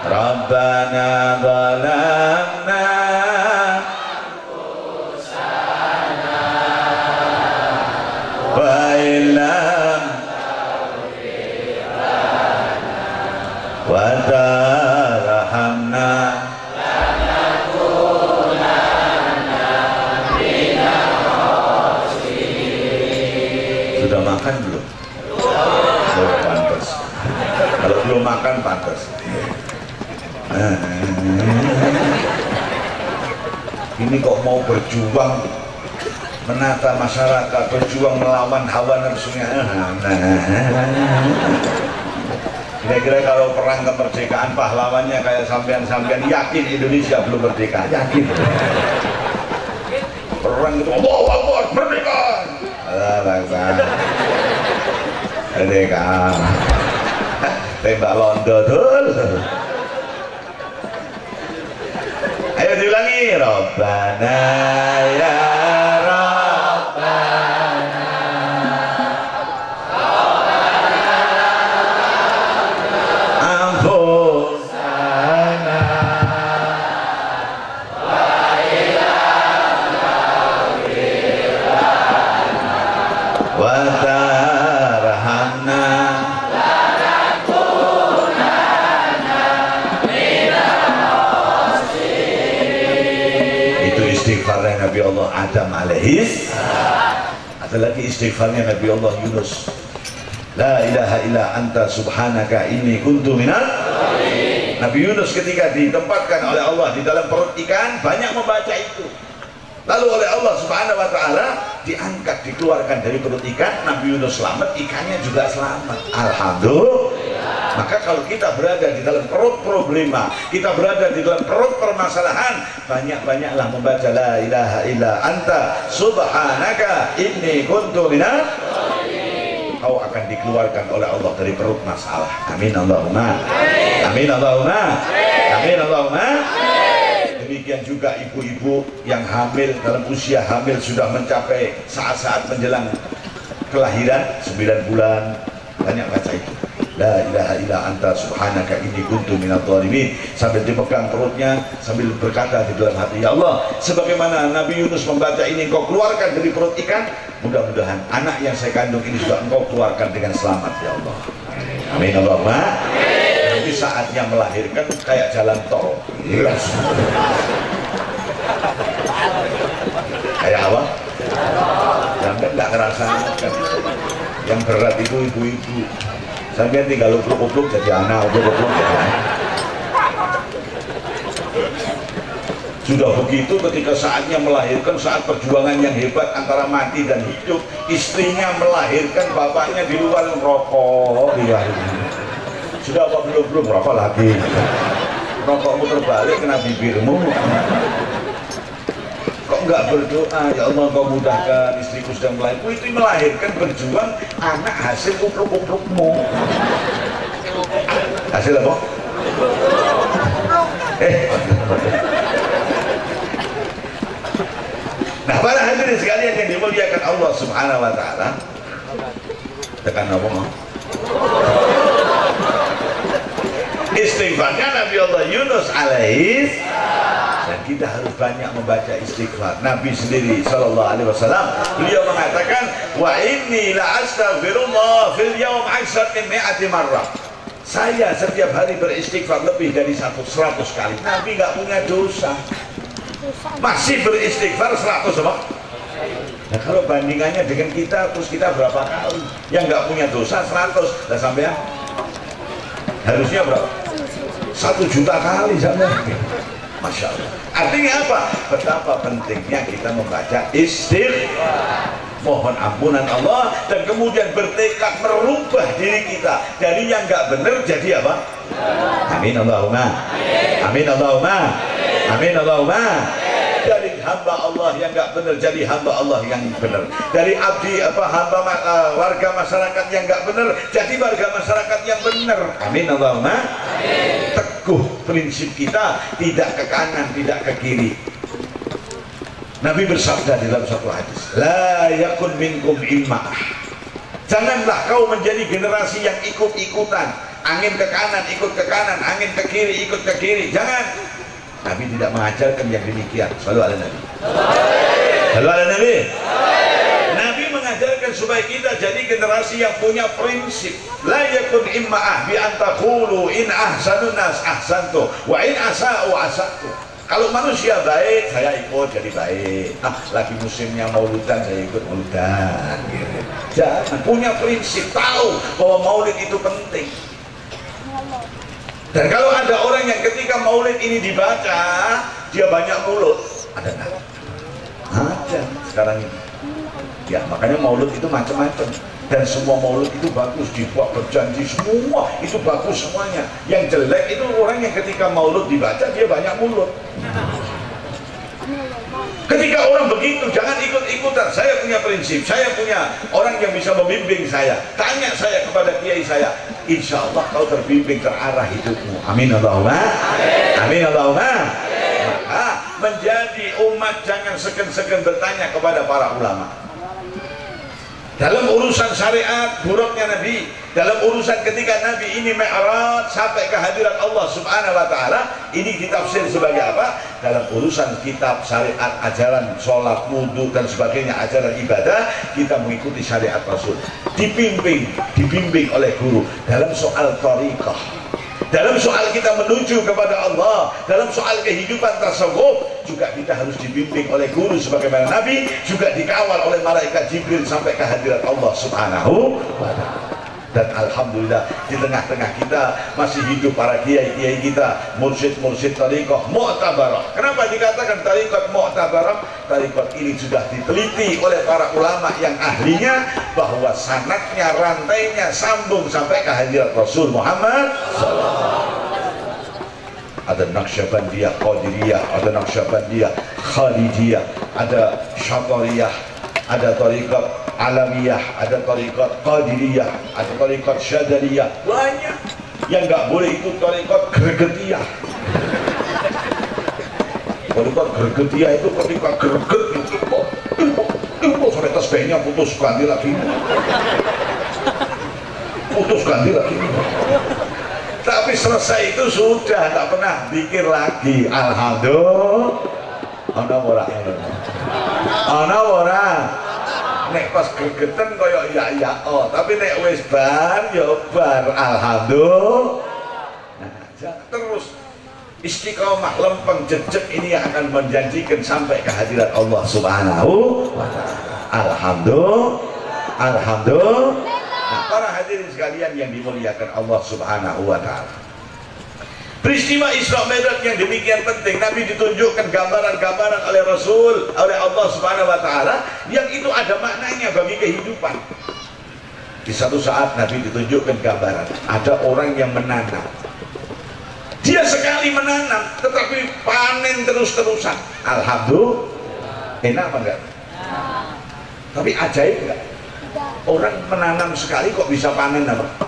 Rabbana zalamna sudah makan belum? Belum pantas. Kalau belum makan pantas. Ini kok mau berjuang menata masyarakat, berjuang melawan hawa nafsunya. Kira-kira kalau perang kemerdekaan pahlawannya kayak sampean-sampean, yakin Indonesia belum merdeka? Yakin. Perang itu Allahu Akbar, merdeka. Merdeka. Tembak londo dul. Ayo diulangi. Rabbana ya Nabi Allah Adam alaihis. Ada lagi istighfarnya Nabi Allah Yunus. La ilaha illa anta subhanaka inni kuntu minal. Nabi Yunus ketika ditempatkan oleh Allah di dalam perut ikan banyak membaca itu. Lalu oleh Allah Subhanahu wa Ta'ala diangkat, dikeluarkan dari perut ikan. Nabi Yunus selamat, ikannya juga selamat. Alhamdulillah. Maka kalau kita berada di dalam perut problema, kita berada di dalam perut permasalahan, banyak-banyaklah membaca la ilaha illa anta subhanaka inni kuntu minal. Kau akan dikeluarkan oleh Allah dari perut masalah. Amin Allahumma. Amin Allahumma. Amin Allahumma. Demikian juga ibu-ibu yang hamil, dalam usia hamil sudah mencapai saat-saat menjelang kelahiran 9 bulan, banyak baca itu. La ilaha illa anta subhanaka inni kuntu minadh dhalimin, sambil dipegang perutnya sambil berkata di dalam hati, ya Allah, sebagaimana Nabi Yunus membaca ini engkau keluarkan dari perut ikan, mudah-mudahan anak yang saya kandung ini juga engkau keluarkan dengan selamat ya Allah. Amin Allahumma. Nanti saatnya melahirkan kayak jalan tol, yes. Kayak apa? Sampai nggak ngerasakan. Yang berat itu ibu-ibu, Sampai tinggal upluk-upluk jadi anak, upluk-upluk jadi anak. Sudah begitu ketika saatnya melahirkan, saat perjuangan yang hebat antara mati dan hidup, istrinya melahirkan, bapaknya di luar rokok di luar. Sudah apa belum rokok lagi, rokokmu terbalik kena bibirmu. Kok enggak berdoa, ya Allah kau mudahkan istriku sedang melahirkan. Itu melahirkan, berjuang, anak hasil upluk-uplukmu. Hasil apa? Nah, para hadirin sekalian yang dimuliakan Allah Subhanahu wa taala, tekan apa mau? Istighfarnya Nabi Allah Yunus alaihis, dan kita harus banyak membaca istighfar. Nabi sendiri sallallahu alaihi wasallam, beliau mengatakan, wa inni la astaghfirullah fil yaum aksar min mi'ati marrah. Saya setiap hari beristighfar lebih dari 100 kali. Nabi nggak punya dosa, masih beristighfar 100 apa? Nah, kalau bandingannya dengan kita, terus kita berapa kali? Yang nggak punya dosa 100, dan sampean harusnya berapa? 1 juta kali sampean. Masya Allah. Artinya apa? Betapa pentingnya kita membaca istighfar, mohon ampunan Allah, dan kemudian bertekad merubah diri kita dari yang nggak benar jadi apa? Amin Allahumma. Amin Allahumma. Amin Allahumma. Dari hamba Allah yang nggak benar jadi hamba Allah yang benar. Dari abdi hamba warga masyarakat yang nggak benar jadi warga masyarakat yang benar. Amin Allahumma. Teguh prinsip kita, tidak ke kanan, tidak ke kiri. Nabi bersabda di dalam satu hadis, la yakun minkum imma'ah. Janganlah kau menjadi generasi yang ikut-ikutan, angin ke kanan ikut ke kanan, angin ke kiri ikut ke kiri. Jangan. Nabi tidak mengajarkan yang demikian. Selalu ada Nabi. Selalu ada Nabi. Nabi mengajarkan supaya kita jadi generasi yang punya prinsip. La yakun imma'ah bi antaqulu in ahsanun nas ahsantu wa in asa'u asa'tu. Kalau manusia baik, saya ikut jadi baik. Lagi musimnya mauludan, saya ikut mauludan. Jangan, punya prinsip, tahu bahwa maulid itu penting. Dan kalau ada orang yang ketika maulid ini dibaca, dia banyak mulut, ada nggak? Ada sekarang ini. Ya, makanya maulid itu macam-macam. Dan semua maulid itu bagus, dibuat berjanji semua, itu bagus semuanya. Yang jelek itu orang yang ketika maulid dibaca, dia banyak mulut. Ketika orang begitu, jangan ikut-ikutan. Saya punya prinsip, saya punya orang yang bisa membimbing saya. Tanya saya kepada kiai saya, insya Allah kau terbimbing, terarah hidupmu. Amin Allahumma. Amin Allahumma. Maka menjadi umat jangan segan-segan bertanya kepada para ulama. Dalam urusan syariat, buruknya Nabi. Dalam urusan ketika Nabi ini mi'raj sampai ke hadirat Allah Subhanahu wa taala, ini ditafsir sebagai apa? Dalam urusan kitab syariat, ajaran sholat, wudhu dan sebagainya, ajaran ibadah, kita mengikuti syariat Rasul. Dibimbing oleh guru dalam soal thariqah. Dalam soal kita menuju kepada Allah, dalam soal kehidupan tasawuf, juga kita harus dibimbing oleh guru sebagaimana Nabi, juga dikawal oleh malaikat Jibril sampai ke hadirat Allah Subhanahu wa ta'ala. Dan alhamdulillah di tengah-tengah kita masih hidup para kiai-kiai kita, mursyid-mursyid tariqah mu'tabarah. Kenapa dikatakan tariqah mu'tabarah? Tariqah ini sudah diteliti oleh para ulama yang ahlinya, bahwa sanadnya, rantainya sambung sampai ke hadirat Rasul Muhammad SAW. Ada Naqsyabandiyah Qadiriyah, ada Naqsyabandiyah Khalidiyah, ada Syatariyah, ada tariqat Alamiyah, ada tariqat Qadiriyah, ada tariqat Syadariyah. Banyak yang nggak boleh ikut tariqat Gregetiyah. Tariqat Gregetiyah itu ketika greget itu sampai tasbihnya putus ganti lagi, putus ganti lagi. Tapi selesai itu sudah tak pernah pikir lagi. Alhamdulillah. Ana ora, ana ora. Nek pas gregetan kaya ya oh, tapi nek wis bar ya bar. Alhamdulillah. Nah, terus istiqomah lempeng jejak ini yang akan menjanjikan sampai ke hadirat Allah Subhanahu wa ta'ala. Alhamdulillah. Alhamdulillah. Nah, Para hadirin sekalian yang dimuliakan Allah Subhanahu wa taala. Peristiwa Isra Mi'raj yang demikian penting, Nabi ditunjukkan gambaran-gambaran oleh Rasul, oleh Allah Subhanahu wa taala yang itu ada maknanya bagi kehidupan. Di satu saat Nabi ditunjukkan gambaran, ada orang yang menanam. Dia sekali menanam tetapi panen terus-terusan. Alhamdulillah. Enak apa enggak? Tapi ajaib enggak? Orang menanam sekali kok bisa panen apa?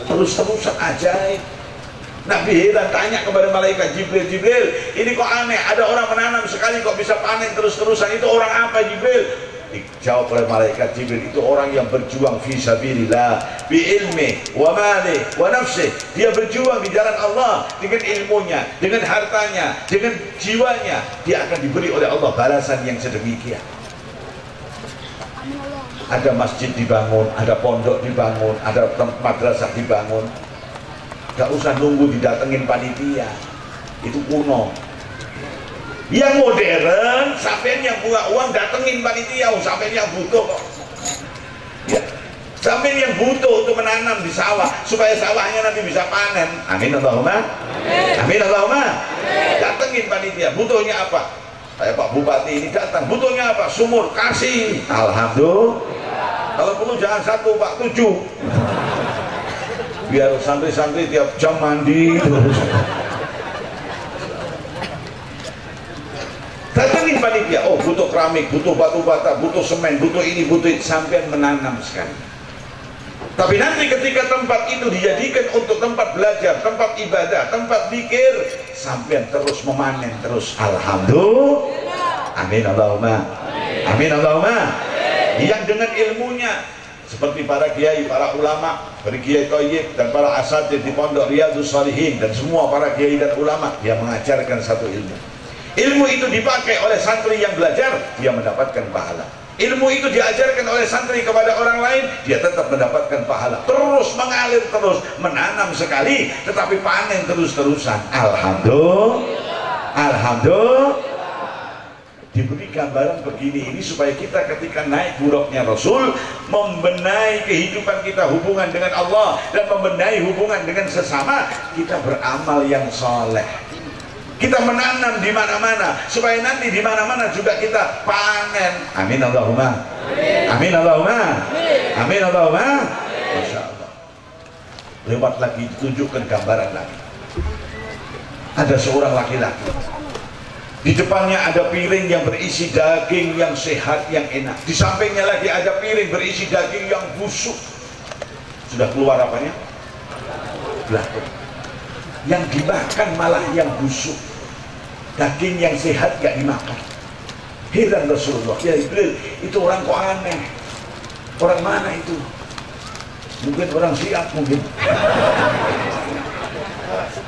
Terus-terusan, ajaib. Nabi heran, tanya kepada malaikat Jibril, Jibril, ini kok aneh, ada orang menanam sekali kok bisa panen terus-terusan, itu orang apa Jibril? Dijawab oleh malaikat Jibril, itu orang yang berjuang fi sabilillah, bi ilmi, wa mali, wa nafsi. Dia berjuang di jalan Allah dengan ilmunya, dengan hartanya, dengan jiwanya. Dia akan diberi oleh Allah balasan yang sedemikian. Ada masjid dibangun, ada pondok dibangun, ada madrasah dibangun. Gak usah nunggu didatengin panitia, itu kuno. Yang modern, sampean yang punya uang datengin panitia, sampean yang butuh kok. Ya, sampean yang butuh untuk menanam di sawah supaya sawahnya nanti bisa panen. Amin Allahumma. Amin Allahumma. Datengin panitia, butuhnya apa? Kayak Pak Bupati ini datang, butuhnya apa? Sumur, kasih. Alhamdulillah. Kalau perlu jangan 1 Pak, 7. Biar santri-santri tiap jam mandi terus. Datangin panitia, oh butuh keramik, butuh batu bata, butuh semen, butuh ini, butuh itu, sampai menanam sekali. Tapi nanti ketika tempat itu dijadikan untuk tempat belajar, tempat ibadah, tempat zikir, sampai terus memanen terus. Alhamdulillah. Amin Allahumma. Amin Allahumma. Yang dengan ilmunya seperti para kiai, para ulama, para kiai Thayyib dan para asatidz di Pondok Riyadhus Shalihin dan semua para kiai dan ulama, dia mengajarkan satu ilmu. Ilmu itu dipakai oleh santri yang belajar, dia mendapatkan pahala. Ilmu itu diajarkan oleh santri kepada orang lain, dia tetap mendapatkan pahala. Terus mengalir terus, menanam sekali tetapi panen terus-terusan. Alhamdulillah. Alhamdulillah. Diberi gambaran begini ini supaya kita ketika naik buruknya Rasul membenahi kehidupan kita, hubungan dengan Allah dan membenahi hubungan dengan sesama, kita beramal yang soleh, kita menanam di mana-mana supaya nanti di mana-mana juga kita panen. Amin Allahumma. Amin Allahumma. Amin Allahumma. Masya Allah. Lewat lagi ditunjukkan gambaran lagi. Ada seorang laki-laki, di depannya ada piring yang berisi daging yang sehat, yang enak. Di sampingnya lagi ada piring berisi daging yang busuk. Sudah keluar apanya? Belatung. Yang dimakan malah yang busuk. Daging yang sehat gak dimakan. Heran Rasulullah, ya Jibril, itu orang kok aneh. Orang mana itu? Mungkin orang Syiah mungkin.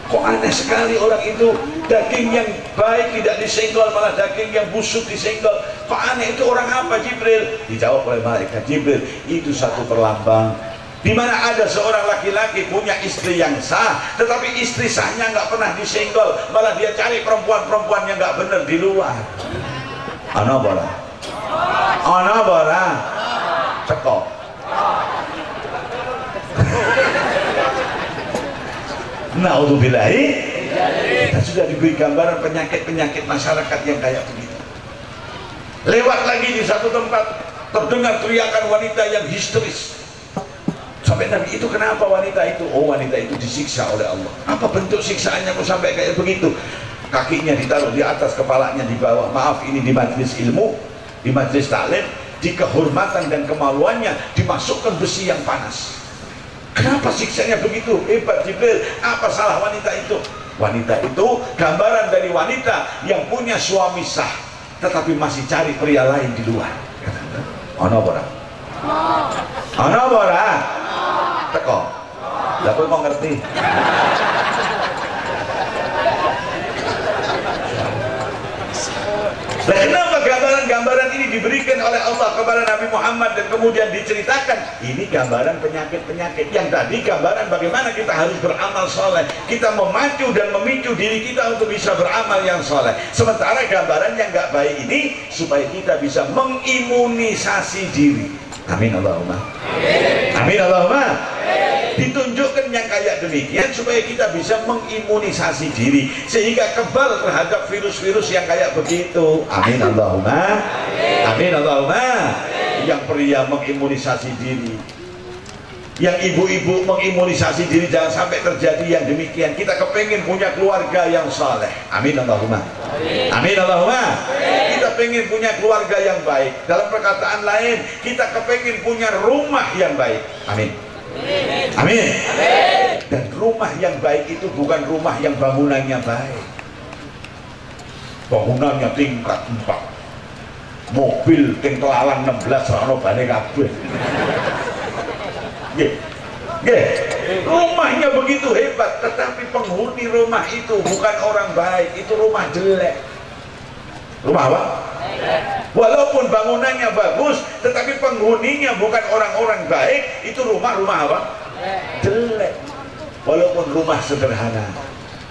Kok aneh sekali orang itu, daging yang baik tidak disenggol, malah daging yang busuk disenggol. Kok aneh, itu orang apa Jibril? Dijawab oleh malaikat Jibril, itu satu perlambang di mana ada seorang laki-laki punya istri yang sah, tetapi istri sahnya nggak pernah disenggol, malah dia cari perempuan-perempuan yang nggak benar di luar. Ana bara, ana bara, teko. Naudzubillahi. Kita sudah diberi gambaran penyakit-penyakit masyarakat yang kayak begitu. Lewat lagi di satu tempat terdengar teriakan wanita yang histeris. Sampai Nabi, itu kenapa wanita itu? Oh, wanita itu disiksa oleh Allah. Apa bentuk siksaannya kok sampai kayak begitu? Kakinya ditaruh di atas, kepalanya di bawah. Maaf, ini di majelis ilmu, di majelis taklim, di kehormatan dan kemaluannya dimasukkan besi yang panas. Kenapa siksanya begitu? Hebat Jibril, apa salah wanita itu? Wanita itu gambaran dari wanita yang punya suami sah tetapi masih cari pria lain di luar. Ono ora? Ono ora? Teko. Lah kowe mau ngerti? Lah kenapa gambaran-gambaran ini diberikan oleh Allah kepada Nabi Muhammad dan kemudian diceritakan, ini gambaran penyakit-penyakit. Yang tadi gambaran bagaimana kita harus beramal soleh, kita memacu dan memicu diri kita untuk bisa beramal yang soleh. Sementara gambaran yang nggak baik ini supaya kita bisa mengimunisasi diri. Amin Allahumma. Amin Allahumma. Ditunjukkan yang kayak demikian supaya kita bisa mengimunisasi diri sehingga kebal terhadap virus-virus yang kayak begitu. Amin Allahumma. Amin Allahumma. Yang pria mengimunisasi diri, yang ibu-ibu mengimunisasi diri, jangan sampai terjadi yang demikian. Kita kepengen punya keluarga yang saleh. Amin Allahumma. Amin Allahumma. Kita pengen punya keluarga yang baik. Dalam perkataan lain, kita kepengen punya rumah yang baik. Amin. Amin. Dan rumah yang baik itu bukan rumah yang bangunannya baik, bangunannya tingkat 4, mobil ting telalang 16 rano bane kabeh. Rumahnya begitu hebat, tetapi penghuni rumah itu bukan orang baik, itu rumah jelek. Rumah apa? Walaupun bangunannya bagus, tetapi penghuninya bukan orang-orang baik, itu rumah apa? Jelek. Walaupun rumah sederhana,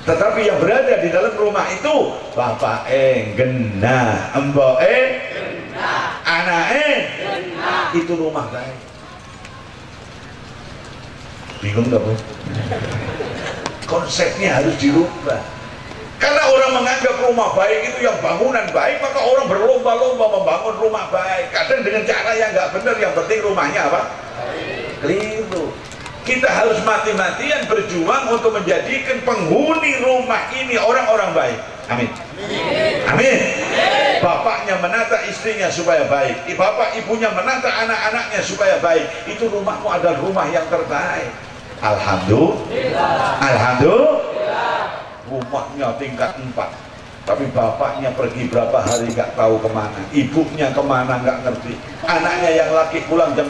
tetapi yang berada di dalam rumah itu bapak gena, mbok gena, anak gena, itu rumah baik. Bingung gak, Bu? Konsepnya harus dirubah. Karena orang menganggap rumah baik itu yang bangunan baik, maka orang berlomba-lomba membangun rumah baik. Kadang dengan cara yang nggak benar, yang penting rumahnya apa? Keliru. Kita harus mati-matian berjuang untuk menjadikan penghuni rumah ini orang-orang baik. Amin. Amin. Bapaknya menata istrinya supaya baik, bapak ibunya menata anak-anaknya supaya baik. Itu rumahmu adalah rumah yang terbaik. Alhamdulillah. Alhamdulillah. Rumahnya tingkat 4, tapi bapaknya pergi berapa hari nggak tahu kemana, ibunya kemana nggak ngerti, anaknya yang laki pulang jam